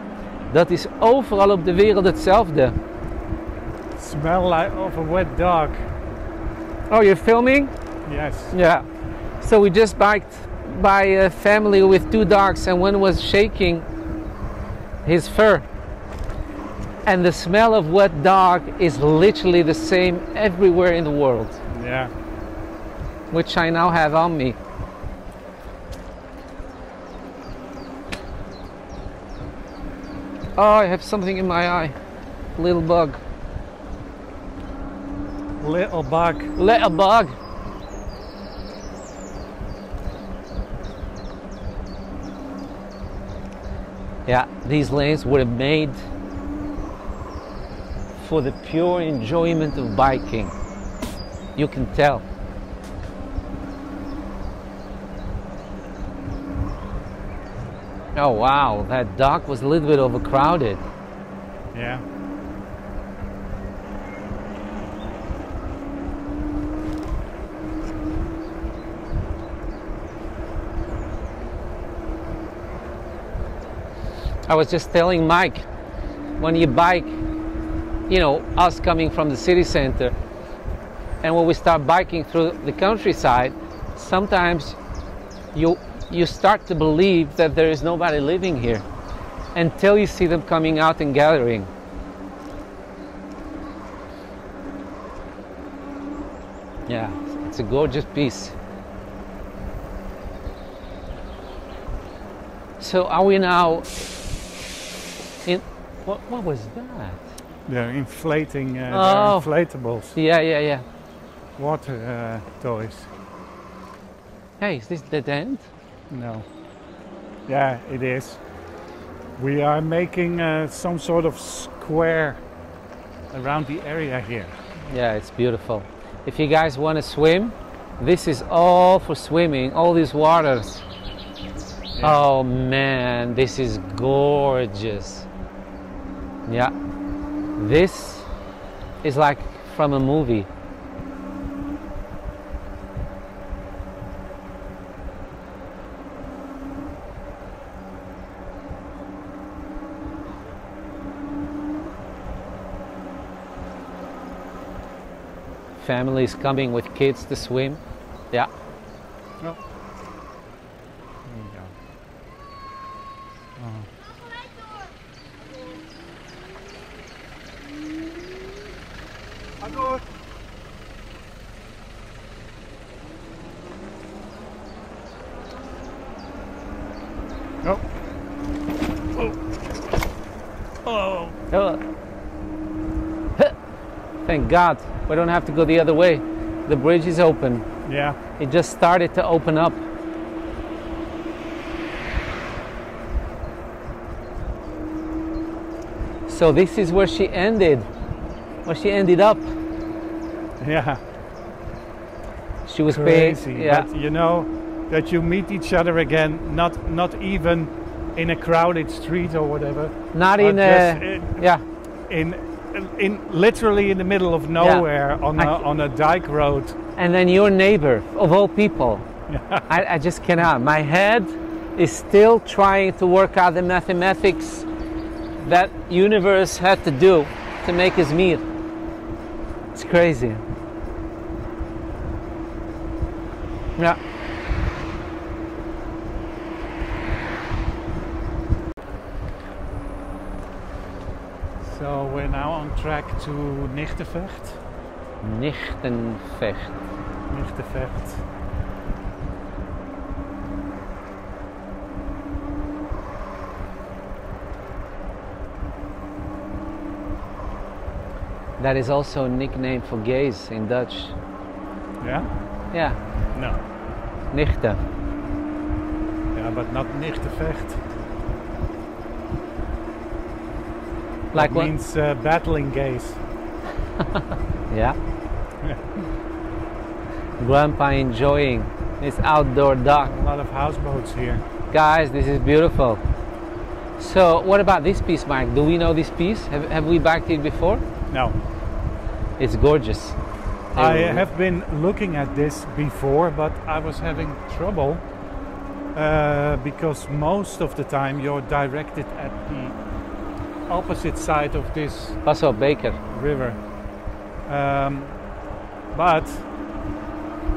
Dat is overal op de wereld hetzelfde. Smell like of a wet dog. Oh, you're filming? Yes. Yeah. So we just biked by a family with 2 dogs, and one was shaking his fur. And the smell of wet dog is literally the same everywhere in the world. Yeah. Which I now have on me. Oh, I have something in my eye. Little bug. Little bug. Little bug. Yeah, these lanes were made for the pure enjoyment of biking. You can tell. Oh wow, that dock was a little bit overcrowded. Yeah. I was just telling Mike, when you bike, you know, us coming from the city center, and when we start biking through the countryside, sometimes you start to believe that there is nobody living here until you see them coming out and gathering. Yeah, it's a gorgeous piece. So are we now in, what was that? They're inflating, they're inflatables. Yeah. Water toys. Hey, is this dead end? No. Yeah, it is. We are making some sort of square around the area here. Yeah, it's beautiful. If you guys want to swim, This is all for swimming, all these waters. Yeah. Oh man, this is gorgeous. Yeah, this is like from a movie. Families coming with kids to swim. Yeah. Oh. There you go. Hallo. Oh. Oh. Oh. Thank God, we don't have to go the other way. The bridge is open. Yeah. It just started to open up. So this is where she ended. Where she ended up. Yeah. She was Crazy. paying. Yeah. But you know that you meet each other again, not even in a crowded street or whatever. Not but in a. Yeah. In literally in the middle of nowhere on a dike road. And then your neighbor, of all people. Yeah. I just cannot. My head is still trying to work out the mathematics that universe had to do to make us meet. It's crazy. Yeah. So we're now on track to Nigtevecht. Nigtevecht. Nigtevecht. That is also a nickname for gays in Dutch. Yeah? Yeah. No. Nichte. Yeah, but not Nigtevecht. Like That what? means battling gays. Yeah. Grandpa enjoying this outdoor dock. A lot of houseboats here. Guys, this is beautiful. So, what about this piece, Mike? Do we know this piece? Have we biked it before? No. It's gorgeous. I have been looking at this before, but I was having trouble because most of the time you're directed at the opposite side of this Pas op, Baker. river. But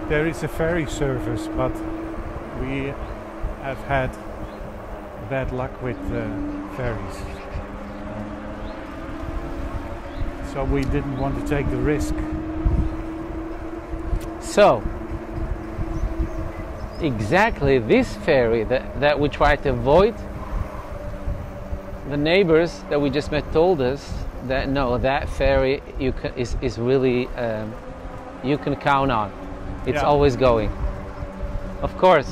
there is a ferry service, but we have had bad luck with ferries. So we didn't want to take the risk. So, exactly this ferry that we tried to avoid, the neighbors that we just met told us that no, that ferry is really you can count on. It's always going. Of course.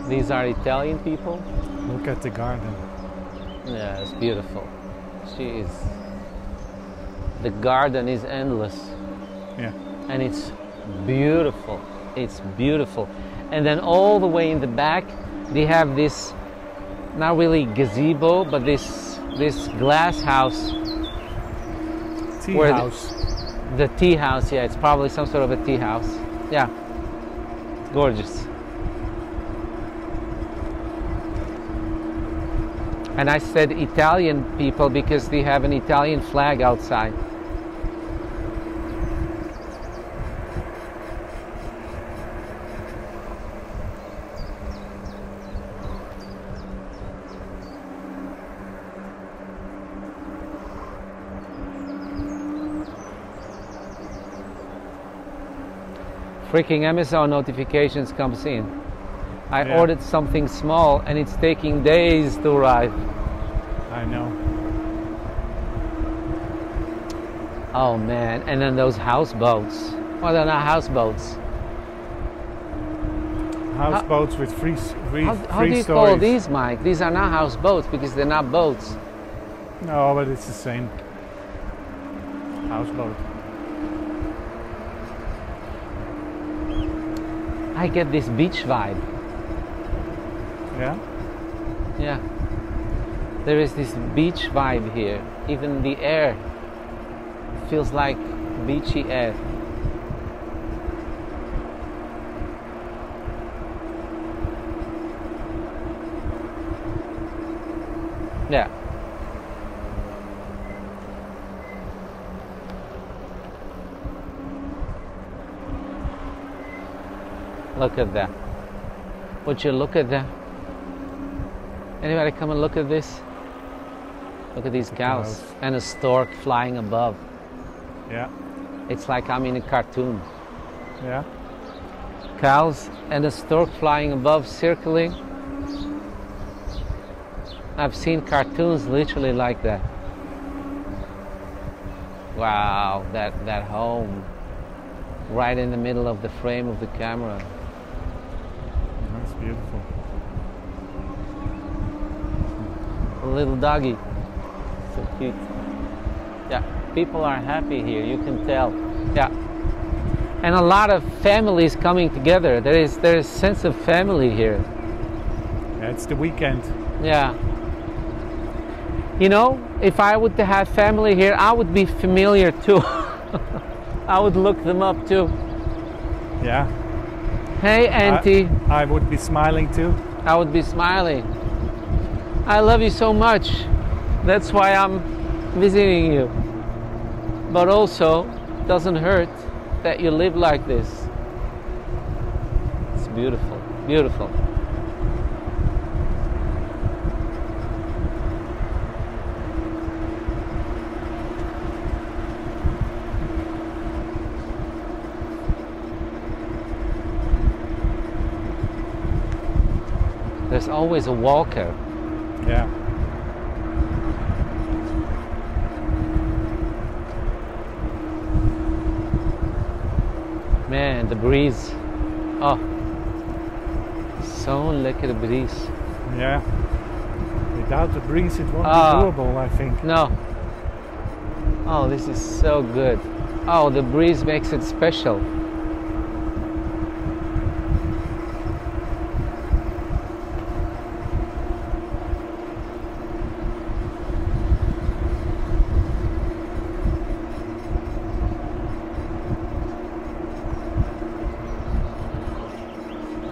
These are Italian people. Look at the garden. Yeah, it's beautiful. Jeez. The garden is endless. Yeah. And it's beautiful. It's beautiful. And then all the way in the back, they have this, not really gazebo, but this glass house. Tea where house. The tea house, yeah, it's probably some sort of a tea house. Yeah, it's gorgeous. And I said Italian people because they have an Italian flag outside. Freaking Amazon notifications comes in. I ordered something small and it's taking days to arrive. I know. Oh man, and then those houseboats. Well, they're not houseboats. Houseboats with free How do you stories. call these, Mike? These are not houseboats because they're not boats. No, but it's the same. houseboat. I get this beach vibe. Yeah? Yeah. There is this beach vibe here. Even the air feels like beachy air. Yeah. Look at that. Would you look at that? Anybody come and look at this? Look at these cows and a stork flying above. Yeah. It's like I'm in a cartoon. Yeah. Cows and a stork flying above, circling. I've seen cartoons literally like that. Wow, that home. Right in the middle of the frame of the camera. That's beautiful. A little doggy. So cute. Yeah, people are happy here, you can tell. Yeah. And a lot of families coming together. There is a sense of family here. Yeah, it's the weekend. Yeah. You know, if I would have family here, I would be familiar too. I would look them up too. Yeah. Hey, Auntie. I would be smiling too. I would be smiling. I love you so much. That's why I'm visiting you. But also, doesn't hurt that you live like this. It's beautiful, beautiful. There's always a walker. Yeah. Man, the breeze. Oh, zo'n lekkere breeze. Yeah. Without the breeze, it won't be doable, I think. No. Oh, this is so good. Oh, the breeze makes it special.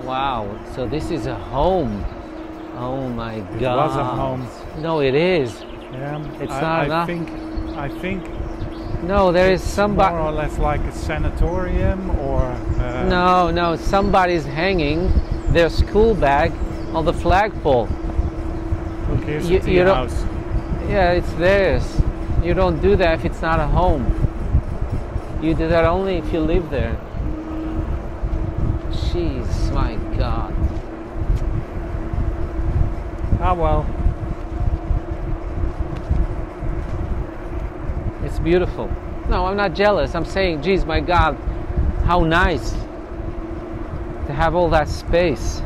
Wow, so this is a home. Oh my God. It was a home. No, it is. Yeah. It's not enough. I think no, there is somebody. More or less like a sanatorium or. No, somebody's hanging their school bag on the flagpole. Who cares if it's a house? Yeah, it's theirs. You don't do that if it's not a home. You do that only if you live there. Jeez, my God. Ah, well. It's beautiful. No, I'm not jealous. I'm saying, geez, my God, how nice to have all that space.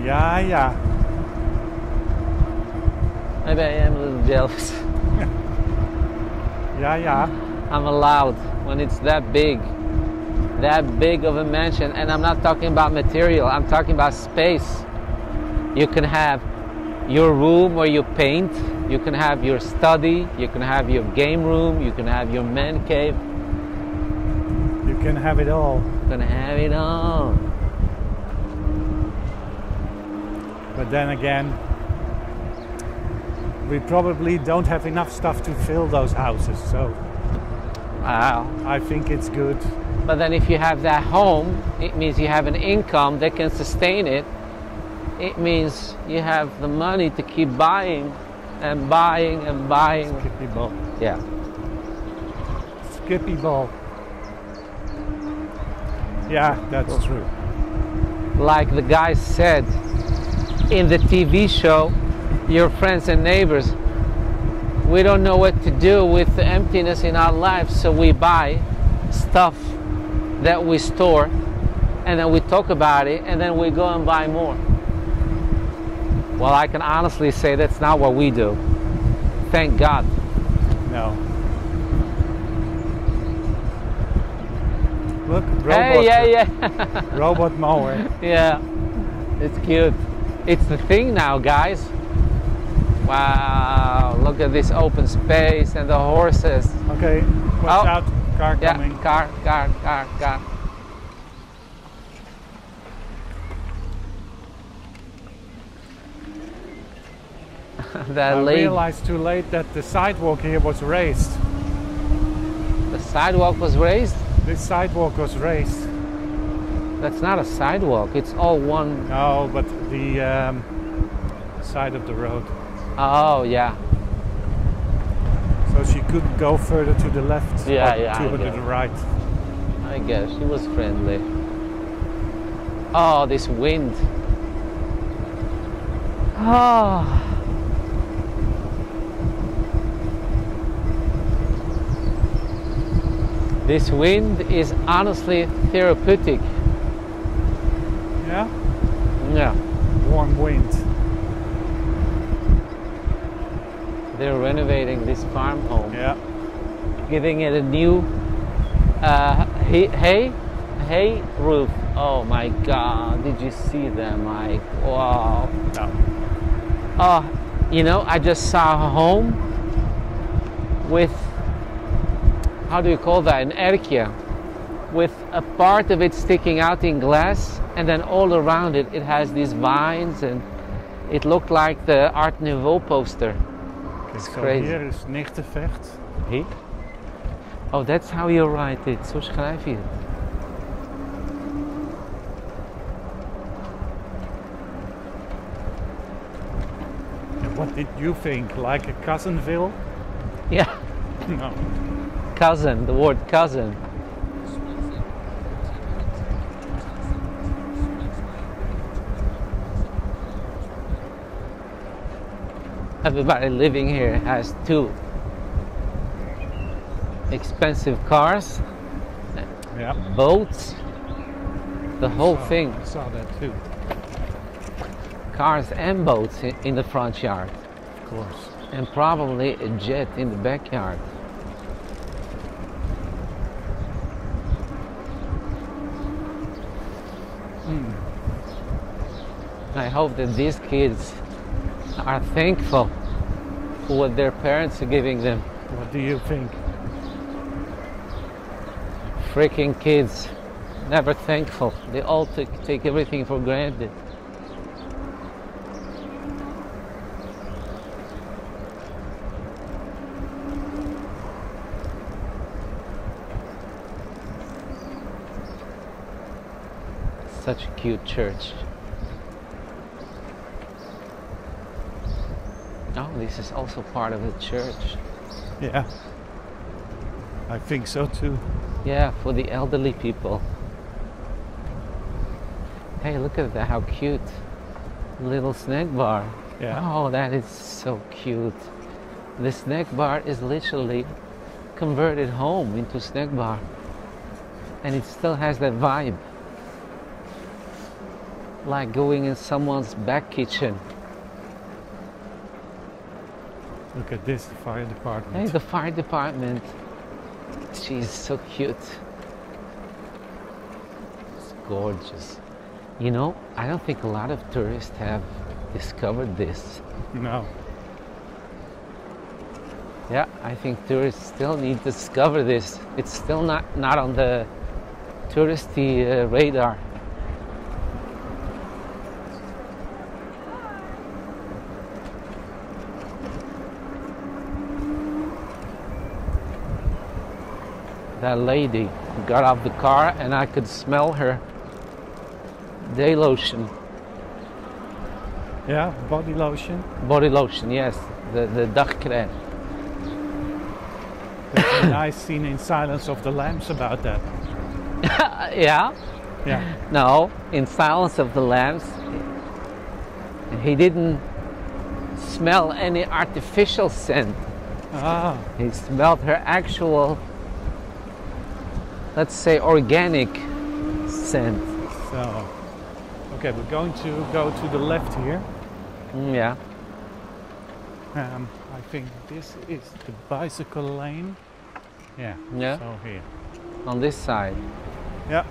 Yeah, yeah. Maybe I am a little jealous. Yeah, yeah. I'm allowed when it's that big of a mansion. And I'm not talking about material, I'm talking about space. You can have your room where you paint, you can have your study, you can have your game room, you can have your man cave. You can have it all. You can have it all. But then again, we probably don't have enough stuff to fill those houses, so Wow. I think it's good. But then if you have that home, it means you have an income that can sustain it. It means you have the money to keep buying and buying and buying. Skippy ball. Yeah. Skippy ball. Yeah, that's true. Like the guy said in the TV show, Your Friends and Neighbors, we don't know what to do with the emptiness in our lives, so we buy stuff that we store, and then we talk about it, and then we go and buy more. Well, I can honestly say that's not what we do. Thank God. No. Look, robot, Hey, yeah. robot mower. Yeah, it's cute. It's the thing now, guys. Wow, look at this open space and the horses. Okay, watch Oh, out, car coming. Yeah, car. That I lady. realized too late that the sidewalk here was raised. The sidewalk was raised? This sidewalk was raised. That's not a sidewalk, it's all one. No, but the side of the road. Oh, yeah. So she could go further to the left Yeah, or yeah, I to get the it. right. I guess she was friendly. Oh, this wind. Oh. This wind is honestly therapeutic. Yeah? Yeah. Warm wind. They're renovating this farm home. Yeah. Giving it a new hay roof. Oh my God, did you see them, Mike? Wow. No. Oh, you know, I just saw a home with, how do you call that, an erkia, with a part of it sticking out in glass, and then all around it, it has these vines, and it looked like the Art Nouveau poster. Okay, It's so crazy. here is Nigtevecht. Hey? Oh, that's how you write it. Zo schrijf je het. And what did you think? Like a Cousinville? Yeah, No. cousin, the word cousin. Everybody living here has two expensive cars, Yeah. boats, the whole Oh, thing. I saw that too. Cars and boats in the front yard, Of course. and probably a jet in the backyard. I hope that these kids are thankful for what their parents are giving them. What do you think? Freaking kids, never thankful. They all take everything for granted. Such a cute church. Oh, this is also part of the church. Yeah. I think so too. Yeah, for the elderly people. Hey, look at that, how cute. Little snack bar. Yeah. Oh, that is so cute. The snack bar is literally converted home into snack bar. And it still has that vibe. Like going in someone's back kitchen. Look at this fire department. Hey, the fire department. She's so cute. It's gorgeous. You know, I don't think a lot of tourists have discovered this. No. Yeah, I think tourists still need to discover this. It's still not on the touristy radar. That lady got off the car and I could smell her day lotion. Yeah, body lotion. Body lotion, yes. The dagcrème. There's a nice scene in Silence of the Lambs about that. Yeah? Yeah. No, in Silence of the Lambs, he didn't smell any artificial scent. Ah, He smelled her actual, let's say, organic scent. so. Okay, we're going to go to the left here. Yeah. I think this is the bicycle lane. Yeah. Yeah. So here. On this side. Yeah.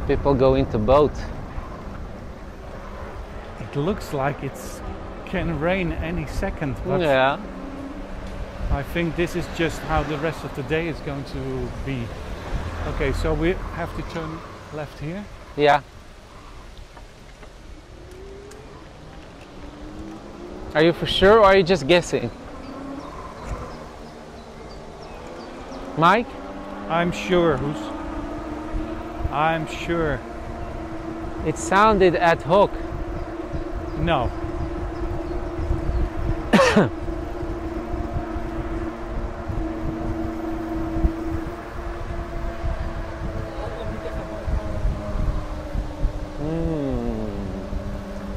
People go into boat. It looks like it can rain any second, but Yeah. I think this is just how the rest of the day is going to be. Okay, so we have to turn left here. Yeah. Are you for sure or are you just guessing? Mike? I'm sure. I'm sure. It sounded ad hoc. No.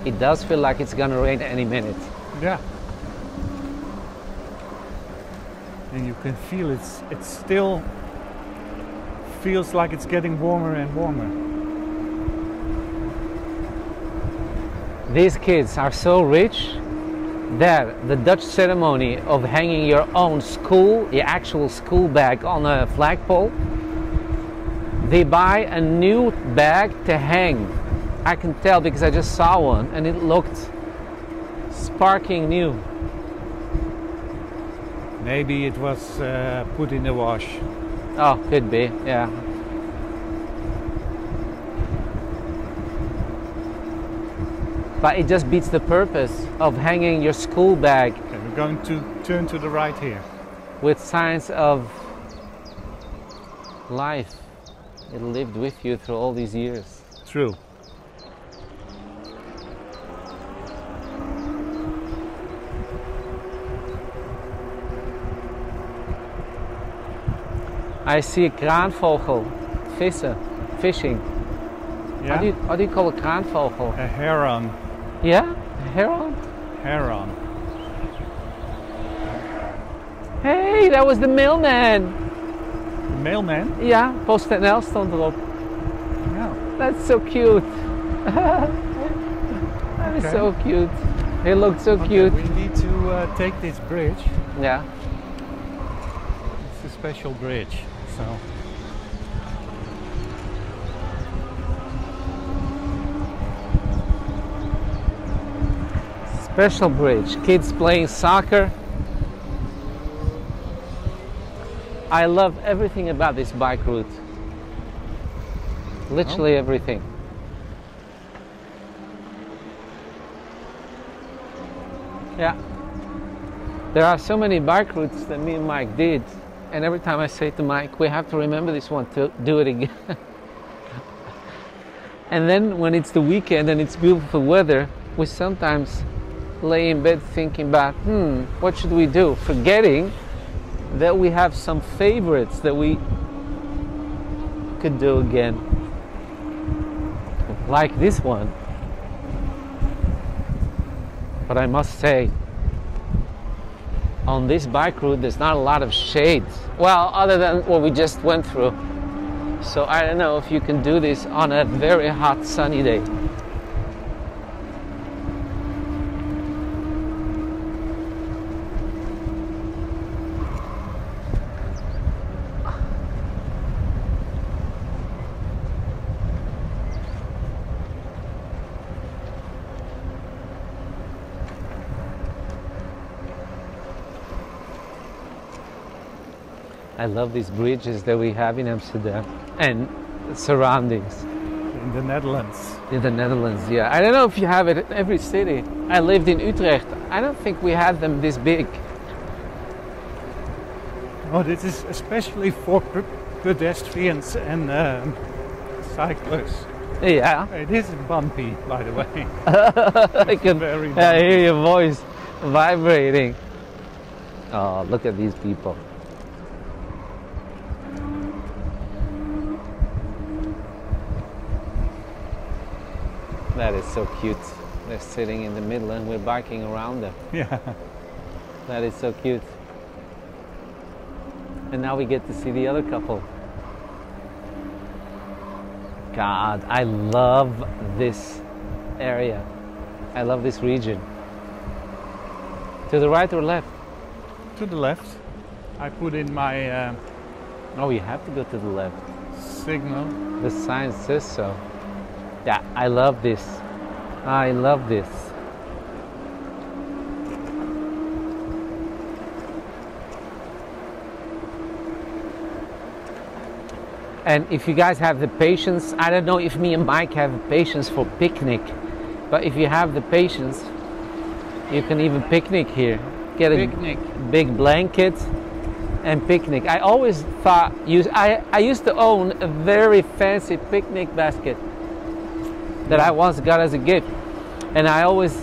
It does feel like it's gonna rain any minute. Yeah. And you can feel it still feels like it's getting warmer and warmer. These kids are so rich that the Dutch ceremony of hanging your own your actual school bag on a flagpole, they buy a new bag to hang. I can tell because I just saw one and it looked sparking new. Maybe it was put in the wash. Oh, could be, yeah. But it just beats the purpose of hanging your school bag. Okay, we're going to turn to the right here. With signs of life. It lived with you through all these years. True. I see a kraanvogel, fishing. Yeah? How do you call a kraanvogel? A heron. Yeah, a heron. Heron. Hey, that was the mailman. The mailman? Ja, PostNL stond erop. Yeah. That's so cute. That is Okay. so cute. He looked so Okay, cute. we need to take this bridge. Yeah. It's a special bridge. So Special bridge. Kids playing soccer. I love everything about this bike route. Literally everything. Yeah. There are so many bike routes that me and Mike did, and every time I say to Mike, we have to remember this one to do it again. And then when it's the weekend and it's beautiful weather, we sometimes lay in bed thinking about, what should we do? Forgetting that we have some favorites that we could do again. Like this one. But I must say, on this bike route there's not a lot of shade. Well, other than what we just went through. So I don't know if you can do this on a very hot sunny day. I love these bridges that we have in Amsterdam and surroundings. in the Netherlands. In the Netherlands, yeah. I don't know if you have it in every city. I lived in Utrecht. I don't think we had them this big. Oh, this is especially for pedestrians and cyclists. Yeah. It is bumpy, by the way. I can very hear your voice vibrating. Oh, look at these people. That is so cute. They're sitting in the middle and we're biking around them. Yeah. That is so cute. And now we get to see the other couple. God, I love this area. I love this region. To the right or left? To the left. I put in my Oh, you have to go to the left. signal. The sign says so. Yeah, I love this. I love this. And if you guys have the patience, I don't know if me and Mike have the patience for picnic, but if you have the patience, you can even picnic here. Get a Picnic. big blanket and picnic. I always thought, I used to own a very fancy picnic basket that I once got as a gift, and I always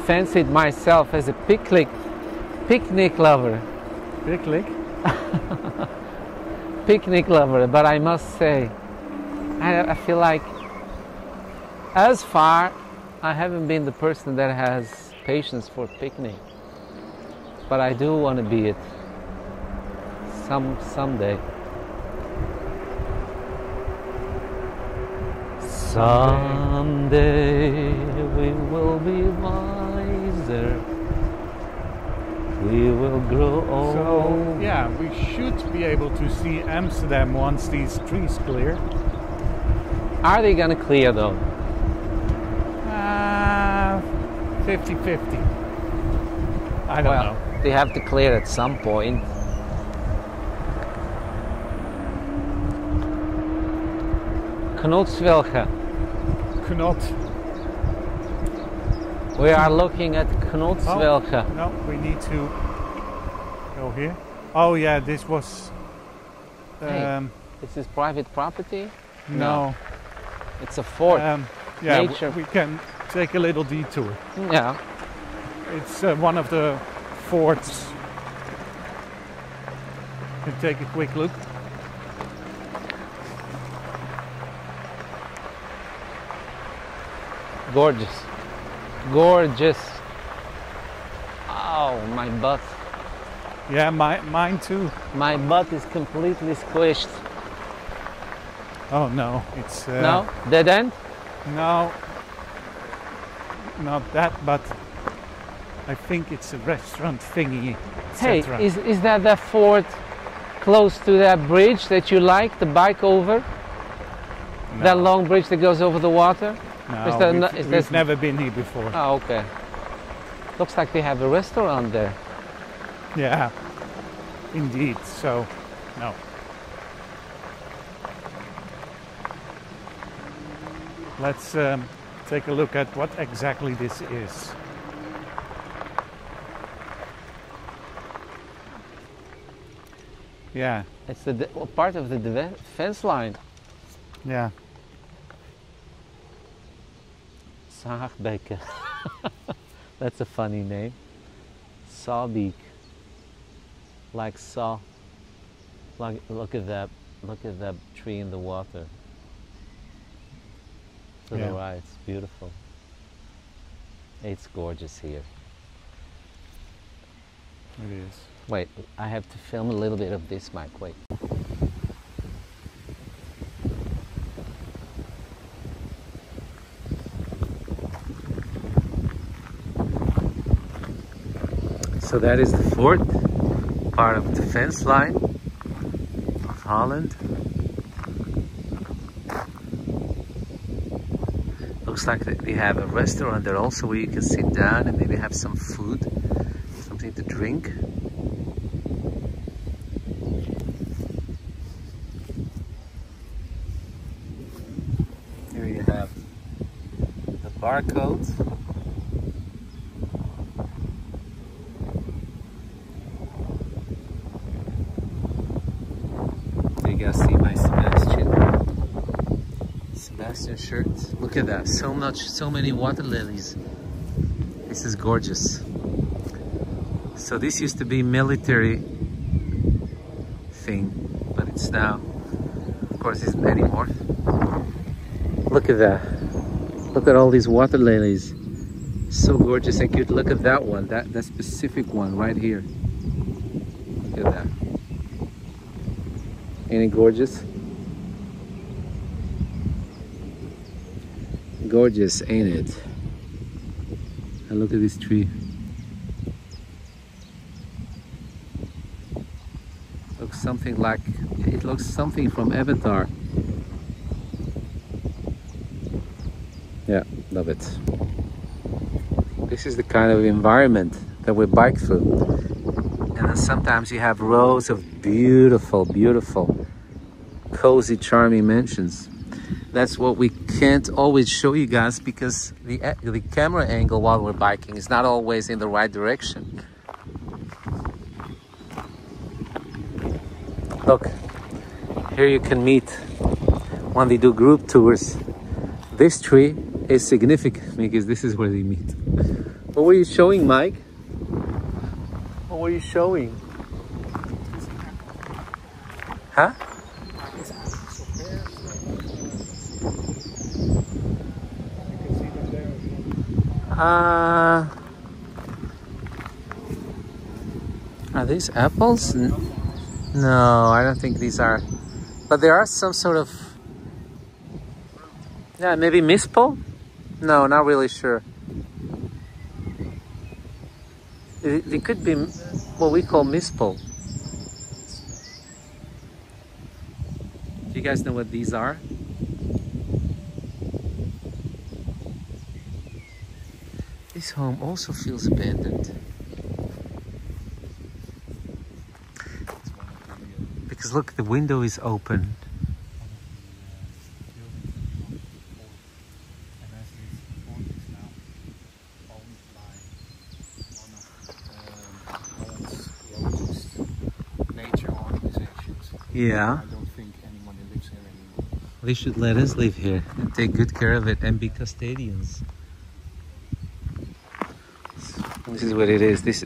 fancied myself as a picnic lover. Picnic. Picnic lover, but I must say, I feel like as far I haven't been the person that has patience for picnic, but I do want to be it someday. Someday we will be wiser. We will grow old. So yeah, we should be able to see Amsterdam once these trees clear. Are they gonna clear though? 50-50. I don't know. They have to clear at some point. Nigtevecht. Knot. We are looking at Nigtevecht. Oh, no, we need to go here. Oh yeah, this was. Hey, this is private property? No. It's a fort. Yeah, Nature. we can take a little detour. Yeah. It's one of the forts. You can take a quick look. Gorgeous. Gorgeous. Oh, my butt. Yeah, mine too. My butt is completely squished. Oh no, it's No? Dead end? no, not that, but I think it's a restaurant thingy. Hey, etc. is that the fort close to that bridge that you like, the bike over? No. That long bridge that goes over the water? No, Is that we've never been here before. Oh, okay. Looks like they have a restaurant there. Yeah, indeed. So, no. Let's take a look at what exactly this is. Yeah, It's the part of the fence line. yeah. Saagbeke. That's a funny name. Sawbeek. Like saw. Like, look at that tree in the water. To the right, it's beautiful. It's gorgeous here. It is. Wait, I have to film a little bit of this, Mike. Wait. So that is the fort, part of the fence line of Holland. Looks like they have a restaurant there also where you can sit down and maybe have some food, something to drink. Here you have the barcode. You guys see my Sebastian shirt. Look at that, so many water lilies. This is gorgeous. So this used to be military thing, but it's now, of course, isn't anymore. Look at that. Look at all these water lilies. So gorgeous and cute. Look at that one, that specific one right here. Look at that. Ain't it gorgeous? Gorgeous, ain't it? And look at this tree. Looks something like It looks something from Avatar. Yeah, love it. This is the kind of environment that we bike through. And then sometimes you have rows of beautiful, beautiful, cozy, charming mansions. That's what we can't always show you guys because the camera angle while we're biking is not always in the right direction. Look, here you can meet when they do group tours. This tree is significant because this is where they meet. What were you showing, Mike? What were you showing? Huh? Are these apples? No, I don't think these are. But there are some sort of... Yeah, maybe mispo? No, not really sure. They could be what we call mispo. Do you guys know what these are? This home also feels abandoned. Because look, the window is open. Yeah. I don't think anyone lives here anymore. They should let us live here and take good care of it and be custodians. This is what it is. This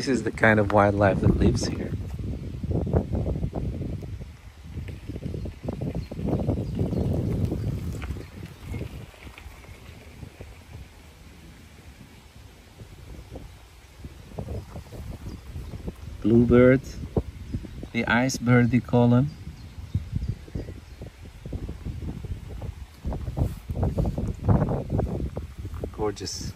is the kind of wildlife that lives here. Bluebird, the ice bird they call him. Gorgeous.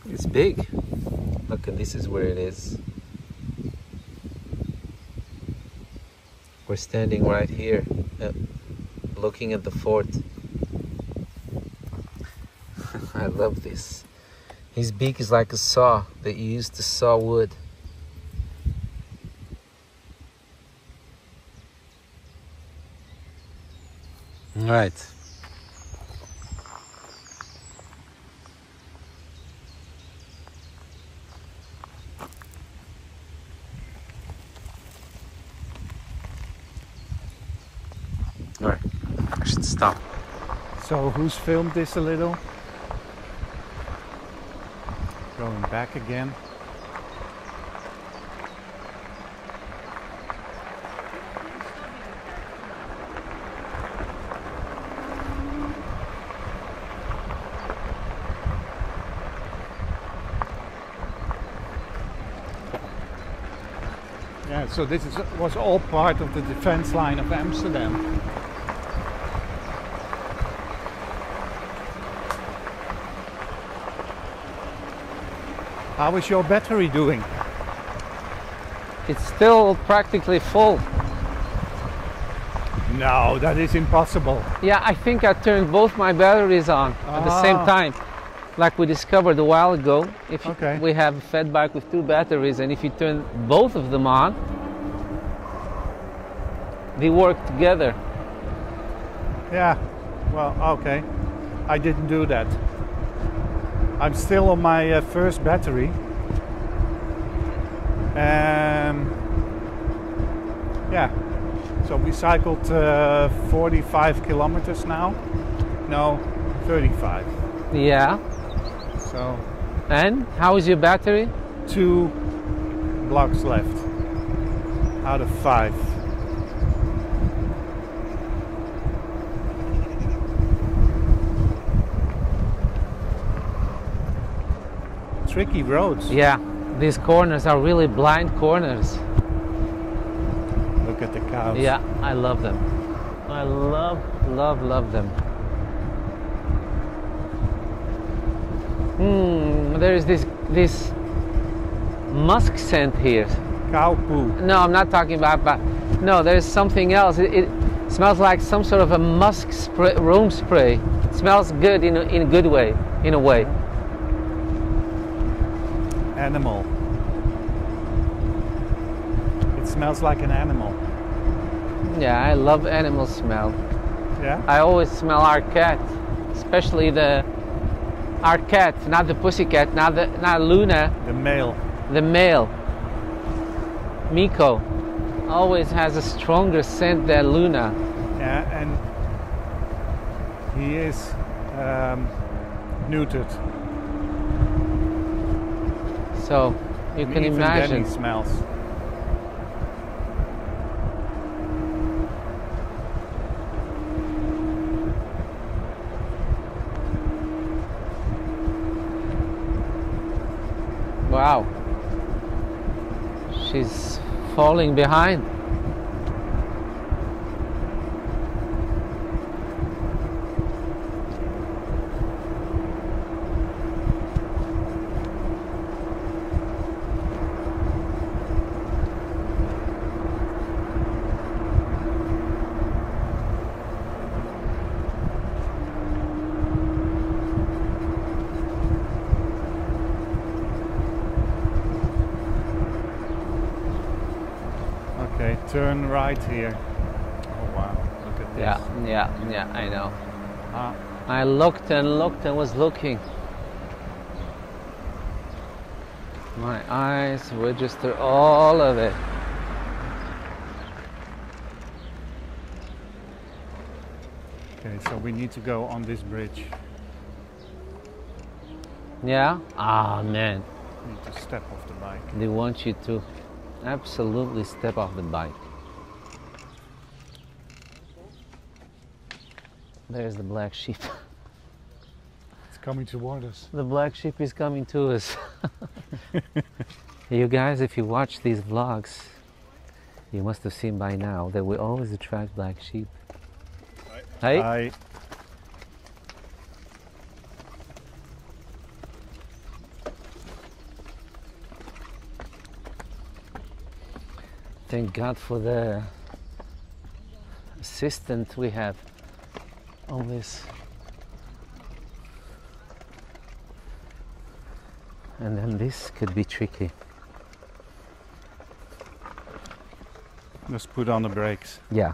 It's big. Look, and this is where it is. We're standing right here, looking at the fort. I love this. His beak is like a saw that you use to saw wood. All right. All right, I should stop. So who's filmed this a little? Going back again. Yeah, so this was all part of the defense line of Amsterdam. How is your battery doing? It's still practically full. No, that is impossible. Yeah, I think I turned both my batteries on at the same time. Like we discovered a while ago. If we have a fed bike with two batteries, and if you turn both of them on, they work together. Yeah, well, okay. I didn't do that. I'm still on my first battery. Yeah, so we cycled 45 kilometers now. No, 35. Yeah. So. And how is your battery? 2 blocks left out of 5. Tricky roads. Yeah, these corners are really blind corners. Look at the cows. Yeah, I love them. I love them. There is this musk scent here. Cow poo. No, I'm not talking about, but no, there's something else. It smells like some sort of a musk spray, room spray. It smells good in a good way, in a way. Animal. It smells like an animal. Yeah, I love animal smell. Yeah? I always smell our cat, especially our cat, not the pussycat, not Luna, The male. the male. Miko always has a stronger scent than Luna. Yeah, and he is neutered. So you can Even imagine. then he smells. Wow. She's falling behind. Okay, turn right here. Oh wow, look at this. Yeah, I know. Ah, I looked and looked and was looking. My eyes register all of it. okay, so we need to go on this bridge. Yeah? Ah, man. We need to step off the bike. They want you to absolutely step off the bike. There's the black sheep. It's coming toward us. The black sheep is coming to us. You guys, if you watch these vlogs, you must have seen by now that we always attract black sheep. Hey? Hi. Thank God for the assistant we have on this. And then this could be tricky. Just put on the brakes. Yeah.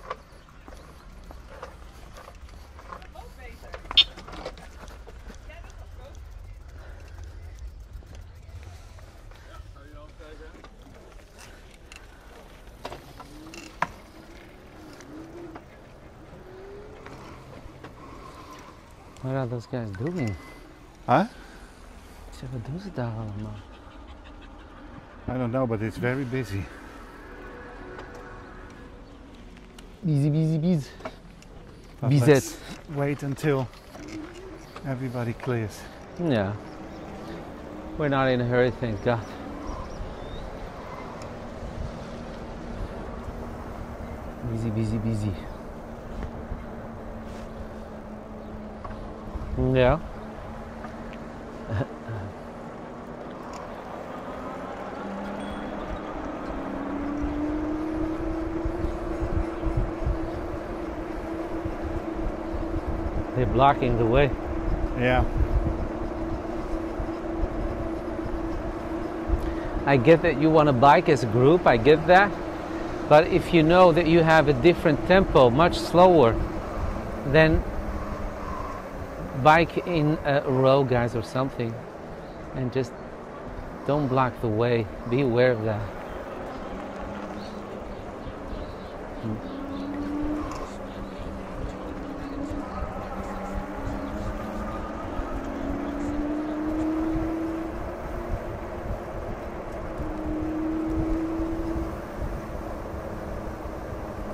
What are those guys doing? Huh? Wat doen ze daar allemaal? I don't know, but it's very busy. Busy. But Bizet. let's wait until everybody clears. Yeah. We're not in a hurry, thank God. Busy. Yeah. They're blocking the way. Yeah. I get that you want to bike as a group, I get that. But if you know that you have a different tempo, much slower, then bike in a row, guys, or something. And just don't block the way. Be aware of that.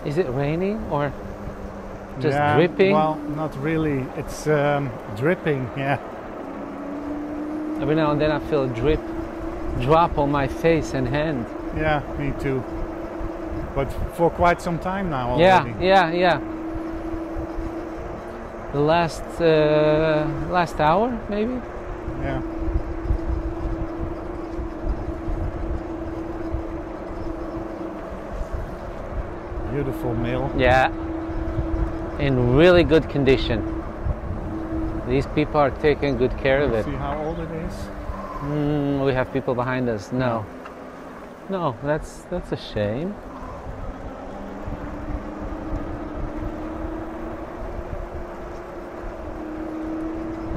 Is it raining or just Yeah, dripping? Well, not really. It's dripping, yeah. Every now and then I feel a drop on my face and hand. Yeah, me too. But for quite some time now already. Yeah. The last hour, maybe? Yeah. Beautiful mill. Yeah, in really good condition. These people are taking good care of it. See how old it is? We have people behind us. No, that's a shame.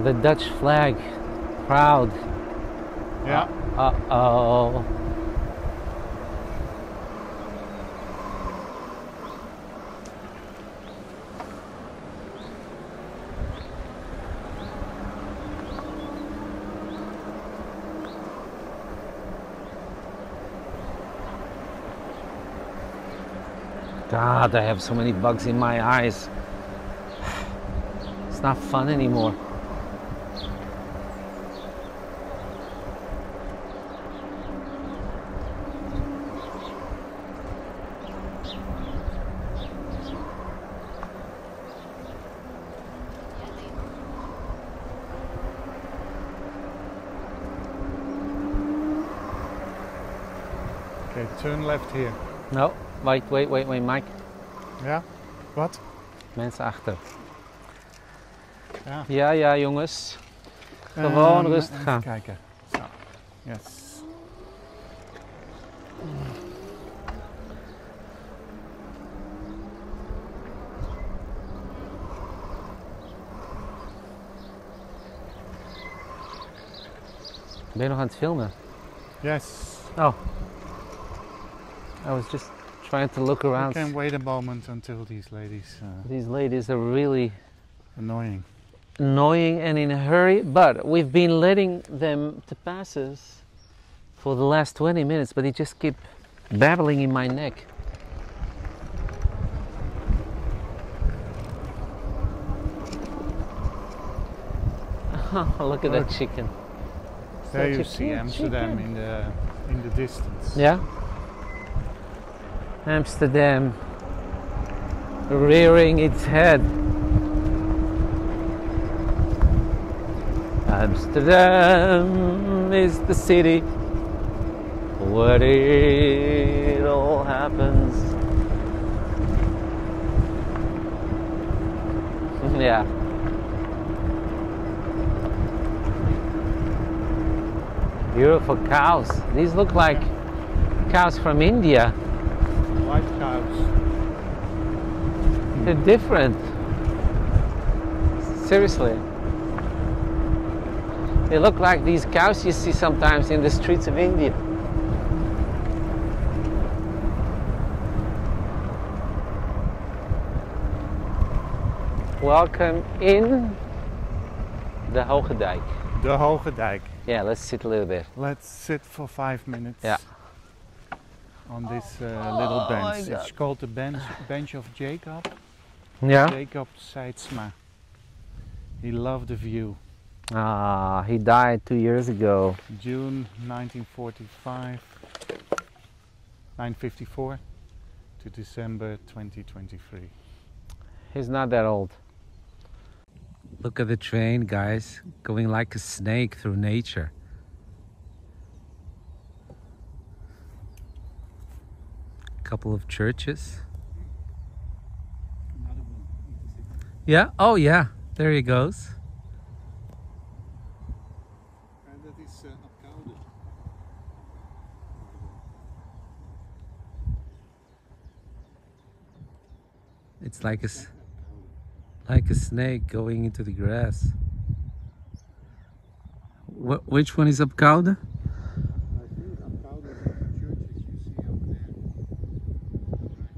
The Dutch flag, proud. Yeah. Uh-oh. God, I have so many bugs in my eyes. It's not fun anymore. Okay, turn left here. No, wait, Mike. Ja? Wat? Mensen achter. Ja. Ja, jongens. Gewoon rustig even gaan. kijken. Zo. Yes. Ben je nog aan het filmen? Yes. Oh. I was just trying to look around. We can wait a moment until these ladies are really annoying and in a hurry, but we've been letting them to pass us for the last 20 minutes, but they just keep babbling in my neck. Look at that chicken. There Such you a see cute Amsterdam chicken. in the distance. Yeah. Amsterdam rearing its head. Amsterdam is the city where it all happens. Yeah. Beautiful cows. These look like cows from India. White cows. They're different. Seriously. They look like these cows you see sometimes in the streets of India. Welcome in the Hoge Dijk. De Hoge Dijk. Yeah, let's sit a little bit. Let's sit for 5 minutes. Yeah. On this little bench. It's called the bench of Jacob. Yeah. Jacob Seidsma. He loved the view. Ah, he died 2 years ago. June 954 to December 2023. He's not that old. Look at the train, guys, going like a snake through nature. A couple of churches. Yeah, oh yeah, there he goes. And that is Apkoude. It's like a snake going into the grass. Which one is Apkoude? I think Apkoude is the churches you see over there. Right.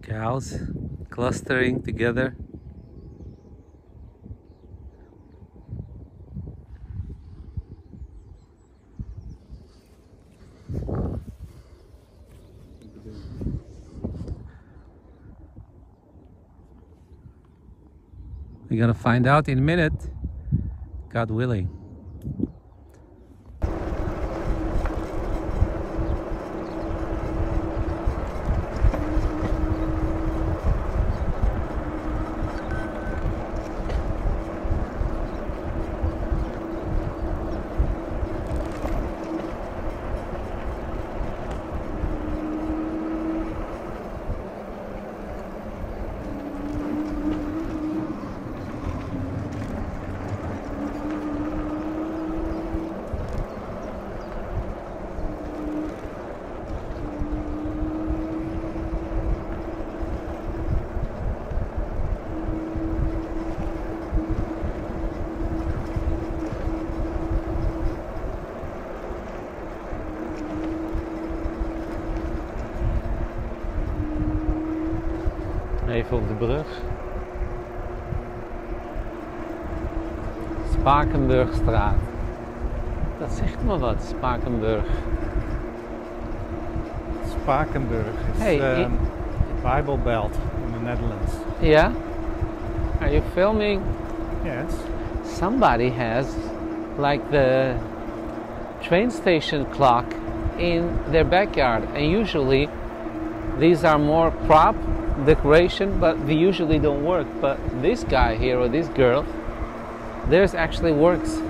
Cows clustering together. We're gonna find out in a minute, God willing. even op de brug. Spakenburgstraat. Dat zegt me wat, Spakenburg. Spakenburg is Hey, Bible Belt in the Netherlands. Yeah? Are you filming? Yes. Somebody has like the train station clock in their backyard, and usually these are more prop decoration, but they usually don't work. But this guy here or this girl, theirs actually works.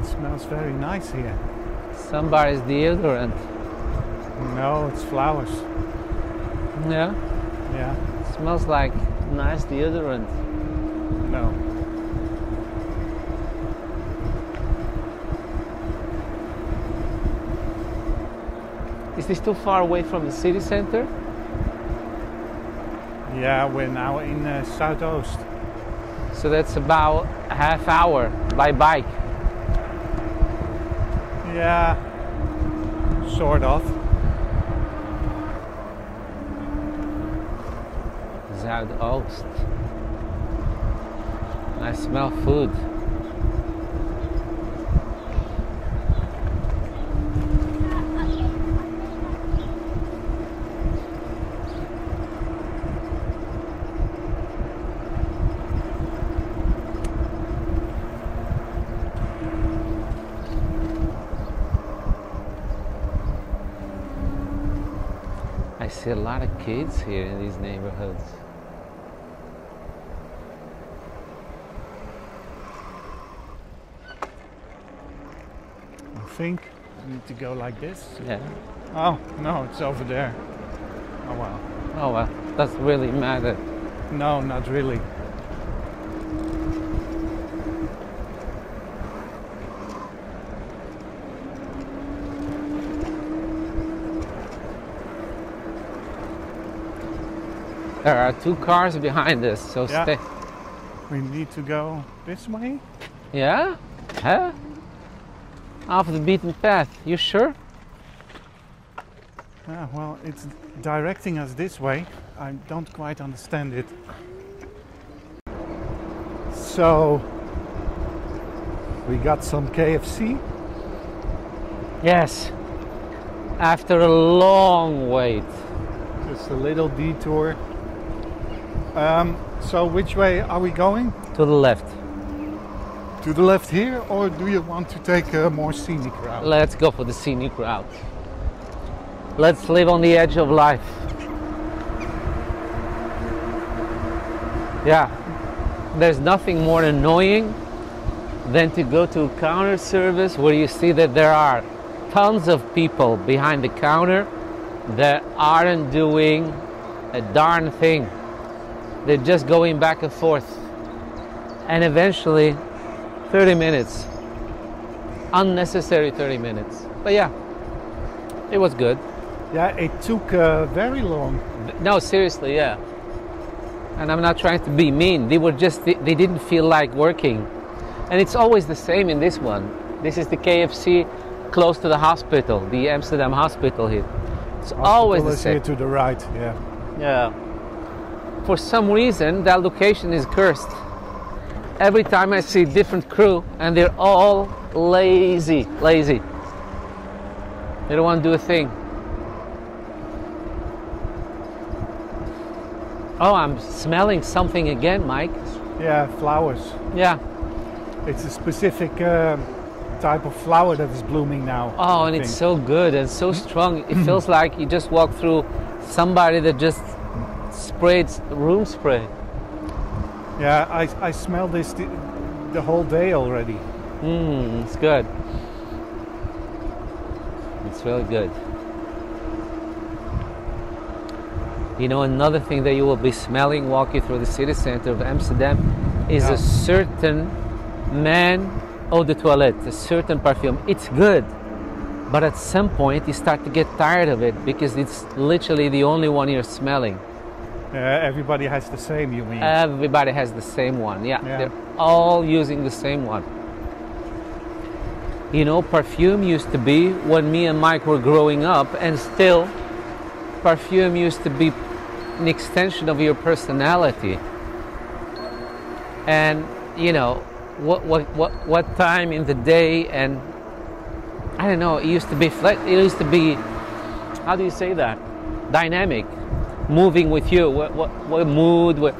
Smells very nice here. Somebody's deodorant. No, it's flowers. Yeah? Yeah. Smells like nice deodorant. No. Is this too far away from the city center? Yeah, we're now in Zuidoost. So that's about a half hour by bike. Yeah, sort of. Zuidoost. I smell food. I see a lot of kids here in these neighborhoods. I think we need to go like this. Yeah. Oh, no, it's over there. Oh well. Oh well, doesn't really matter. No, not really. There are two cars behind us, so Yeah. stay. We need to go this way? Yeah? Huh? Off the beaten path, you sure? Well, it's directing us this way. I don't quite understand it. So, we got some KFC. Yes. After a long wait. Just a little detour. So which way are we going? To the left. To the left here, or do you want to take a more scenic route? Let's go for the scenic route. Let's live on the edge of life. Yeah. There's nothing more annoying than to go to a counter service where you see that there are tons of people behind the counter that aren't doing a darn thing. They're just going back and forth. And eventually, 30 minutes. Unnecessary 30 minutes. But yeah, it was good. Yeah, it took very long. No, seriously, yeah. And I'm not trying to be mean. They didn't feel like working. And it's always the same in this one. This is the KFC close to the hospital, the Amsterdam hospital here. It's always the same. Here to the right, yeah. Yeah. For some reason, that location is cursed. Every time I see different crew, and they're all lazy. They don't want to do a thing. Oh, I'm smelling something again, Mike. Yeah, flowers. Yeah. It's a specific type of flower that is blooming now. Oh, and it's so good and so strong. It feels like you just walk through somebody that just sprayed room spray. Yeah, I smell this the whole day already. It's good. It's really good. You know, another thing that you will be smelling walking through the city center of Amsterdam is a certain man eau de toilette, a certain perfume. It's good, but at some point you start to get tired of it because it's literally the only one you're smelling. Everybody has the same, you mean? Everybody has the same one. Yeah, Yeah. they're all using the same one. You know, perfume used to be when me and Mike were growing up, and still, perfume used to be an extension of your personality. And you know, what time in the day, and I don't know. It used to be It used to be, how do you say that? Dynamic, moving with you. What mood?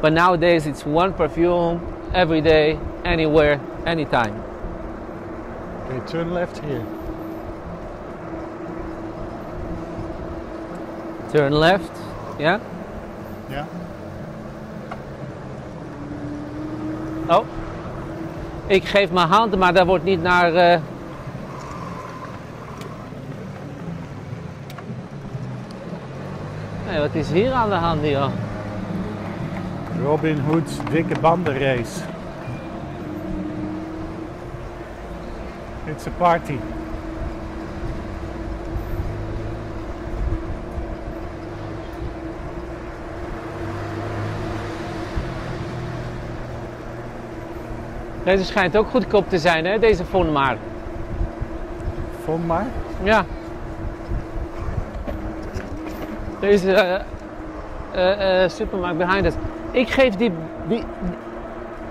But nowadays it's one perfume every day, anywhere, anytime. Okay, turn left here. Turn left, yeah? Yeah. Oh, ik geef mijn hand, maar daar wordt niet naar... Nee, wat is hier aan de hand, joh? Robin Hood's dikke bandenrace. It's a party. Deze schijnt ook goedkoop te zijn, hè? Deze Von Maar. Von Maar? Ja. Deze supermarkt behind us. Ik geef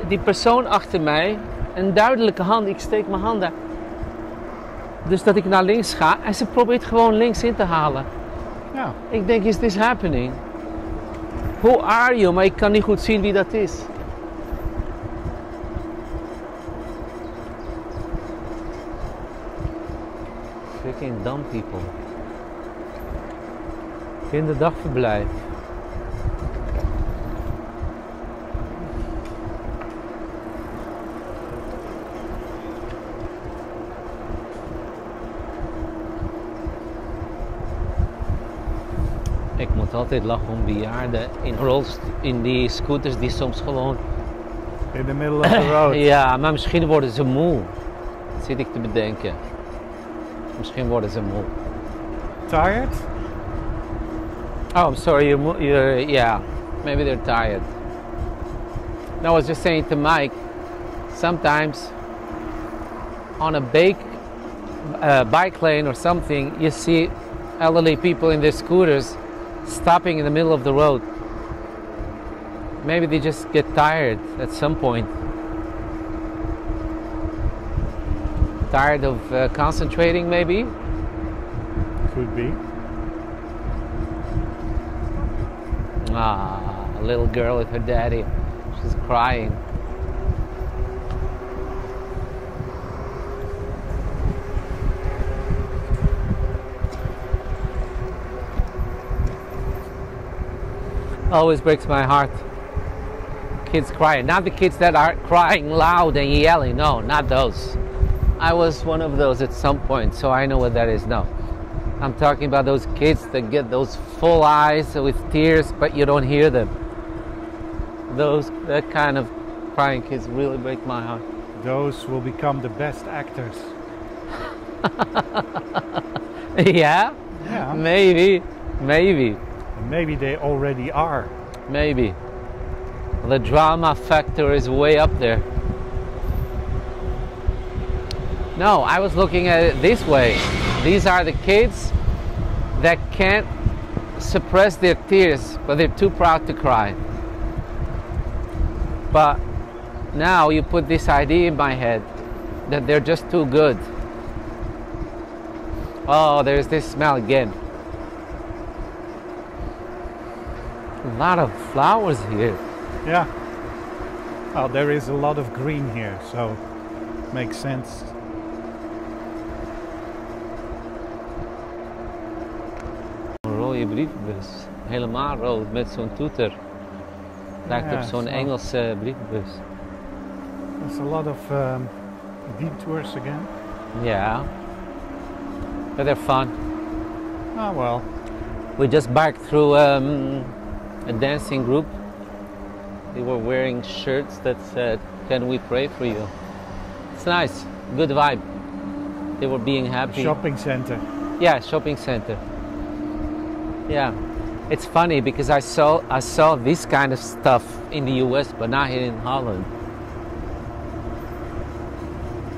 die persoon achter mij een duidelijke hand. Ik steek mijn handen. Dus dat ik naar links ga en ze probeert gewoon links in te halen. Ja. Ik denk, is this happening? Who are you? Maar ik kan niet goed zien wie dat is. Freaking dumb people. Kinderdagverblijf. Ik moet altijd lachen om bejaarden in die scooters die soms gewoon... In the middle of the road. Ja, maar misschien worden ze moe. Dat zit ik te bedenken. Misschien worden ze moe. Tired? Oh, I'm sorry, yeah, maybe they're tired. No, I was just saying to Mike, sometimes on a bike lane or something, you see elderly people in their scooters stopping in the middle of the road. Maybe they just get tired at some point. Tired of concentrating, maybe? Could be. Ah, a little girl with her daddy. She's crying. Always breaks my heart. Kids crying. Not the kids that are crying loud and yelling. No, not those. I was one of those at some point, so I know what that is. No. I'm talking about those kids that get those full eyes with tears, but you don't hear them. That kind of crying kids really break my heart. Those will become the best actors. Yeah? Yeah. Maybe. Maybe they already are. Maybe. The drama factor is way up there. No, I was looking at it this way. These are the kids that can't suppress their tears, but they're too proud to cry. But now you put this idea in my head that they're just too good. Oh, there's this smell again. A lot of flowers here. Yeah. Well, there is a lot of green here, so makes sense. Een rode brievenbus. Helemaal rood met zo'n toeter. Lijkt op zo'n Engelse brievenbus. There's a lot of detours again. Yeah. But they're fun. Oh well. We just biked through a dancing group. They were wearing shirts that said, "Can we pray for you?" It's nice, good vibe. They were being happy. Shopping center. Yeah, shopping center. Yeah. It's funny because I saw this kind of stuff in the US, but not here in Holland.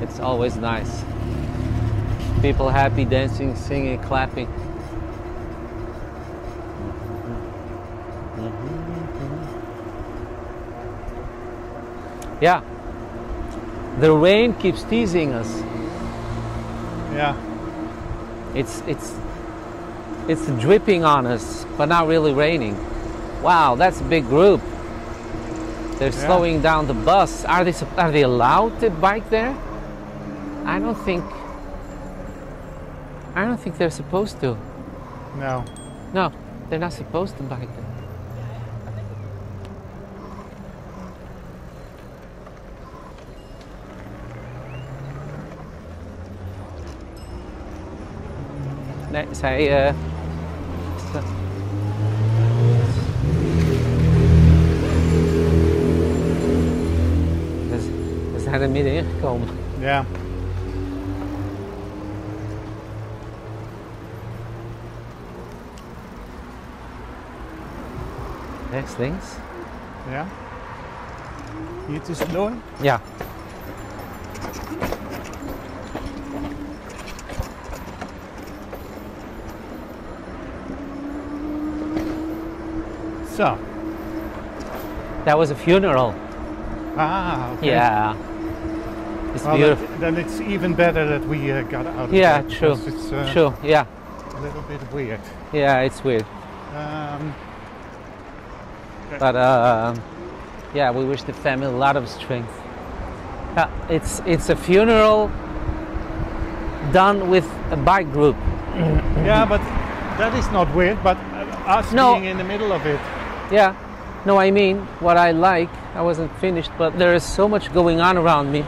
It's always nice. People happy, dancing, singing, clapping. Yeah. The rain keeps teasing us. Yeah. It's dripping on us, but not really raining. Wow, that's a big group. They're slowing down the bus. Are they allowed to bike there? I don't think they're supposed to. No. No, they're not supposed to bike there. Nee, zij we zijn er middenin gekomen. Ja. Rechts, links. Ja. Hier tussendoor? Ja. So. That was a funeral. Ah, okay. Yeah. It's Well, beautiful. then it's even better that we got out of Yeah, there, true. because It's True, yeah. a little bit weird. Yeah, it's weird. But yeah, we wish the family a lot of strength. It's a funeral done with a bike group. Yeah, but that is not weird, but us No. being in the middle of it. Yeah. No, I mean, what I like, I wasn't finished, but there is so much going on around me.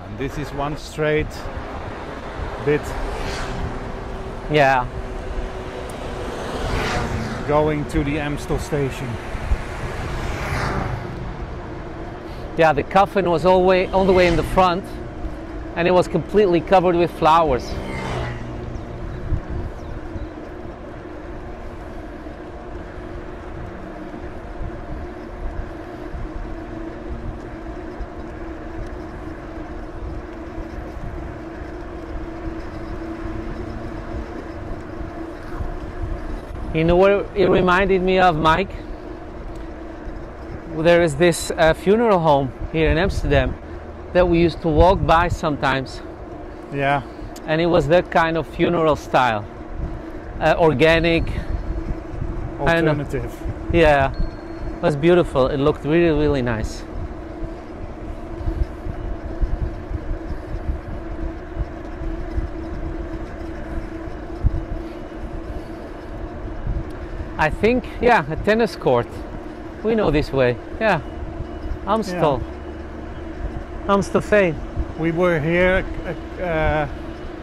And this is one straight bit Yeah. going to the Amstel station. Yeah, the coffin was all the way in the front, and it was completely covered with flowers. You know what it reminded me of, Mike? There is this funeral home here in Amsterdam that we used to walk by sometimes, Yeah. and it was that kind of funeral style, organic. I don't know. Alternative. Yeah, it was beautiful. It looked really, really nice. I think, yeah, a tennis court. We know this way. Yeah, Amstel. Amstelveen. We were here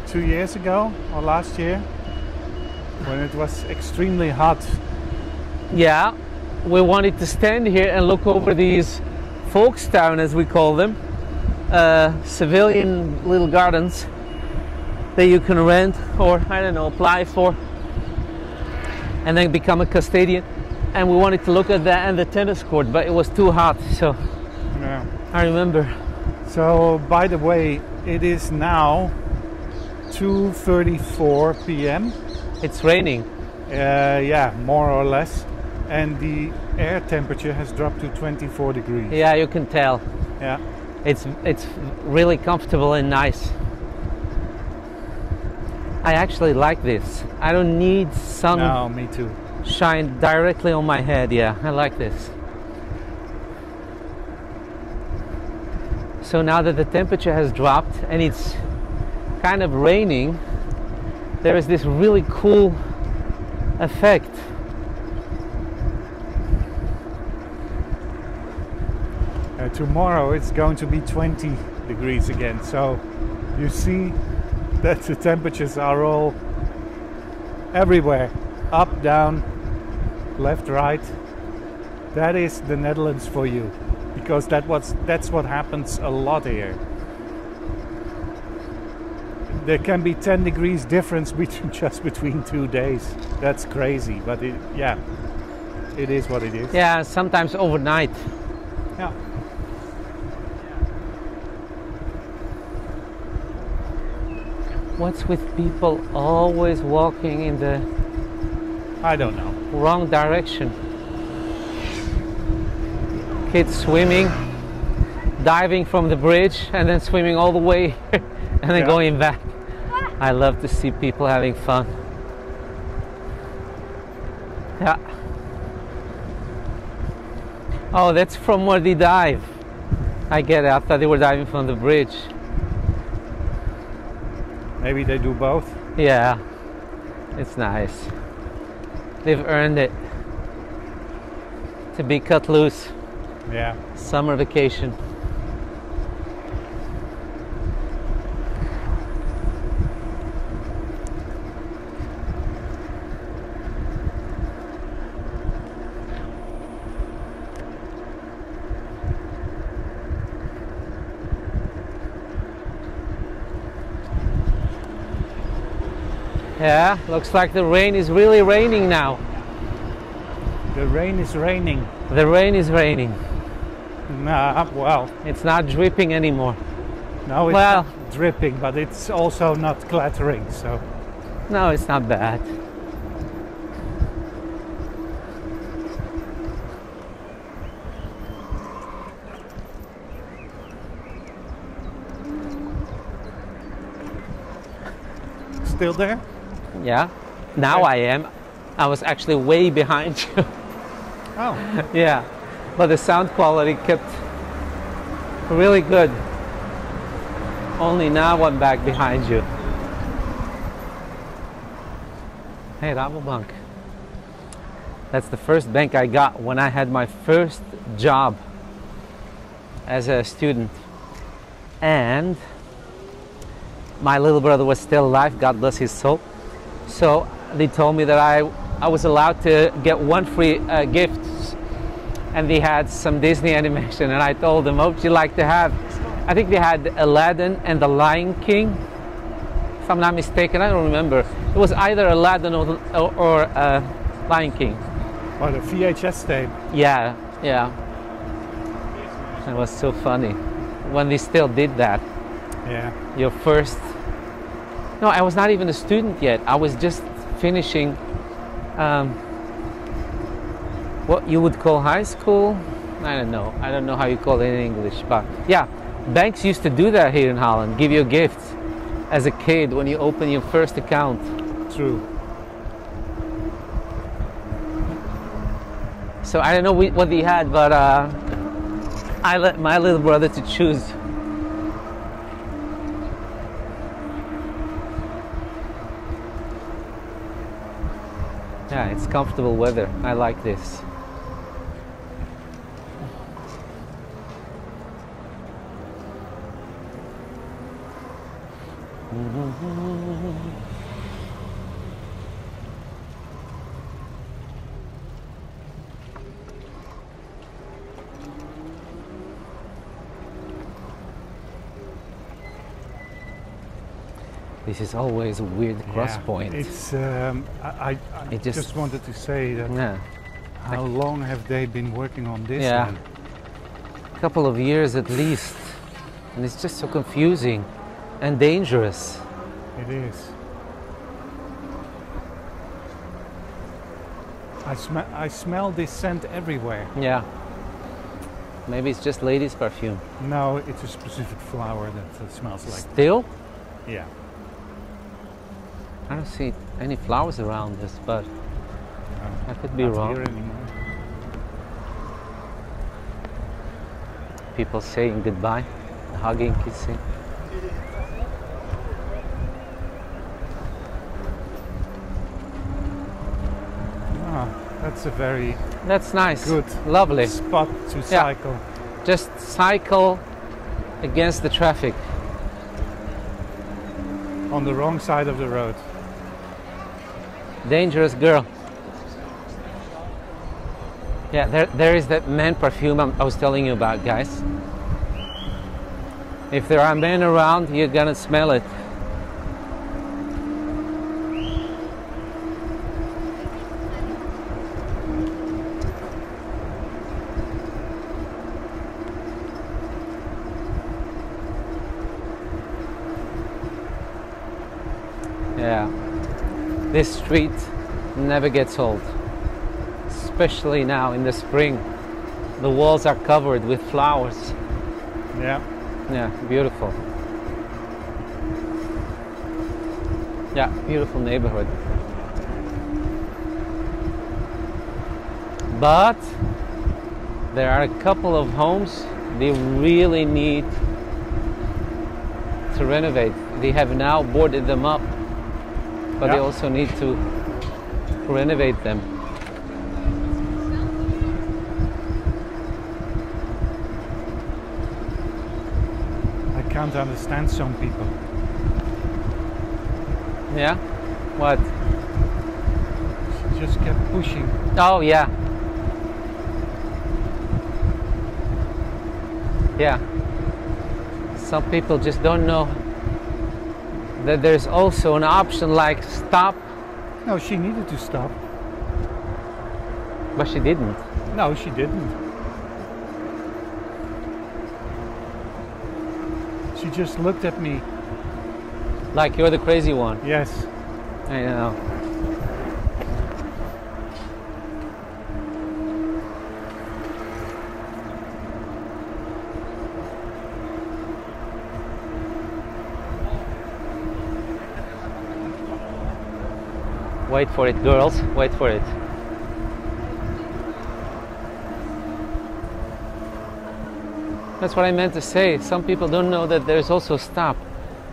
2 years ago, or last year, when it was extremely hot. Yeah, we wanted to stand here and look over these Volkstuin, as we call them, civilian little gardens that you can rent or, I don't know, apply for, and then become a custodian. And we wanted to look at that and the tennis court, but it was too hot, so Yeah. I remember. So, by the way, it is now 2:34 p.m. It's raining. Yeah, more or less. And the air temperature has dropped to 24 degrees. Yeah, you can tell. Yeah. It's really comfortable and nice. I actually like this. I don't need sun No, me too. shine directly on my head. Yeah, I like this. So now that the temperature has dropped and it's kind of raining, there is this really cool effect. Tomorrow it's going to be 20 degrees again. So you see that the temperatures are all everywhere. up, down, left, right. That is the Netherlands for you, because that's what happens a lot here. There can be 10 degrees difference between 2 days. That's crazy, but it is what it is. Yeah, sometimes overnight. Yeah. What's with people always walking in the I don't know. wrong direction? Kids swimming, diving from the bridge and then swimming all the way and then going back. I love to see people having fun. Yeah. Oh, that's from where they dive. I get it. I thought they were diving from the bridge. Maybe they do both. Yeah, it's nice. They've earned it to be cut loose. Yeah. Summer vacation. Yeah, looks like the rain is really raining now. The rain is raining. The rain is raining. Nah, well, It's not dripping anymore. no, it's Well- not dripping, but it's also not clattering, so. No, it's not bad. Still there? Yeah, now I am. I was actually way behind you. Oh, Yeah, but the sound quality kept really good. Only now I'm back behind you. Hey, Rabobank. That's the first bank I got when I had my first job as a student. And my little brother was still alive, God bless his soul. So they told me that I was allowed to get one free gift, and they had some Disney animation, and I told them, what would you like to have? I think they had Aladdin and the Lion King, if I'm not mistaken. I don't remember. It was either Aladdin or Lion King. what a VHS tape. Yeah, yeah. It was so funny when they still did that. Yeah. Your first... No, I was not even a student yet. I was just finishing what you would call high school. I don't know. I don't know how you call it in English, but yeah, banks used to do that here in Holland. Give you a gift as a kid when you open your first account. True. So I don't know what they had, but I let my little brother to choose. Yeah, it's comfortable weather. I like this. This is always a weird cross point. It's. I It just wanted to say that. Yeah, How long have they been working on this? Yeah. then? a couple of years at least, and it's just so confusing and dangerous. It is. I smell this scent everywhere. Yeah, maybe it's just ladies' perfume. No, it's a specific flower that smells like. Still, Yeah. I don't see any flowers around us, but I could be Not wrong. here anymore. People saying goodbye, hugging, kissing. Ah, that's a very That's nice. good Lovely. spot to cycle. Just cycle against the traffic. On the wrong side of the road. Dangerous girl. Yeah, there is that man perfume I was telling you about, guys. If there are men around, you're gonna smell it. Yeah, this street never gets old, especially now in the spring. The walls are covered with flowers. Yeah. Yeah, beautiful. Yeah, beautiful neighborhood. But there are a couple of homes they really need to renovate. They have now boarded them up, but they also need to renovate them. I can't understand some people. Yeah? What? She just kept pushing. Oh, yeah. Yeah. Some people just don't know that there's also an option like stop. No, she needed to stop. But she didn't. No, she didn't. She just looked at me. Like you're the crazy one. Yes. I know. Wait for it, girls. Wait for it. That's what I meant to say. Some people don't know that there's also stop.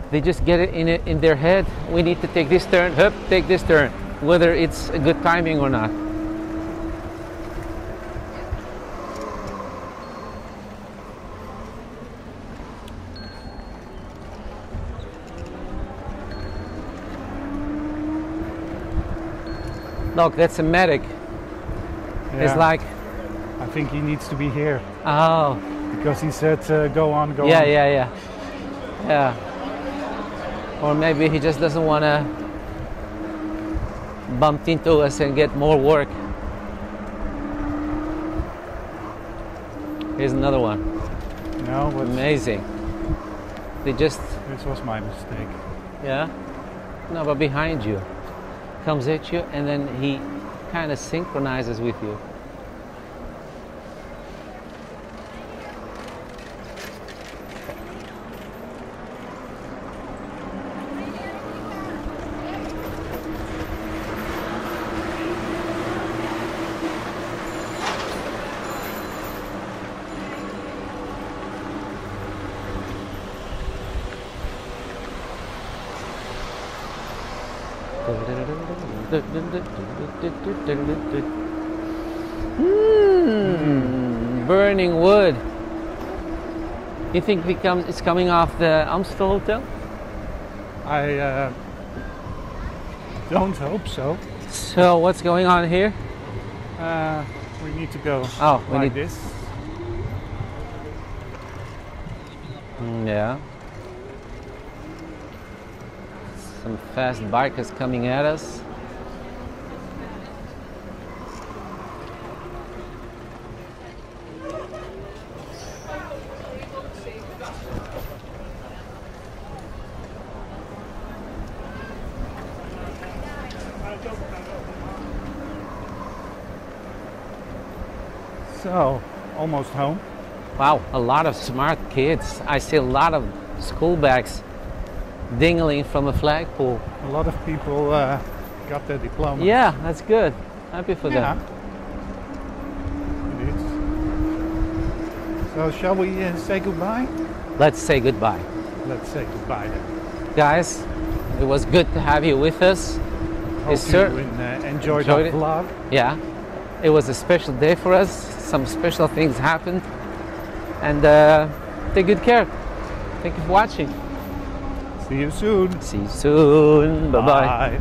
They just get it in their head. We need to take this turn, hup, take this turn, whether it's a good timing or not. Look, that's a medic. Yeah. It's like, I think he needs to be here. oh. Because he said, go on, go Yeah, on. yeah. Or maybe he just doesn't want to bump into us and get more work. Here's another one. No, Amazing. They just... This was my mistake. Yeah? No, but behind you. Comes at you and then he kind of synchronizes with you. Burning wood. You think it's coming off the Amstel Hotel? I don't hope so. So what's going on here? We need to go We like need this. Yeah. Some fast bikers coming at us. So, almost home. Wow, a lot of smart kids. I see a lot of school bags dingling from a flagpole. A lot of people got their diploma. Yeah, that's good. Happy for them. It is. So shall we say goodbye? Let's say goodbye. Let's say goodbye then. Guys, it was good to have you with us. Hope you enjoyed our it. vlog. Yeah, it was a special day for us. Some special things happened. And take good care. Thank you for watching. See you soon. See you soon. Bye-bye. Bye.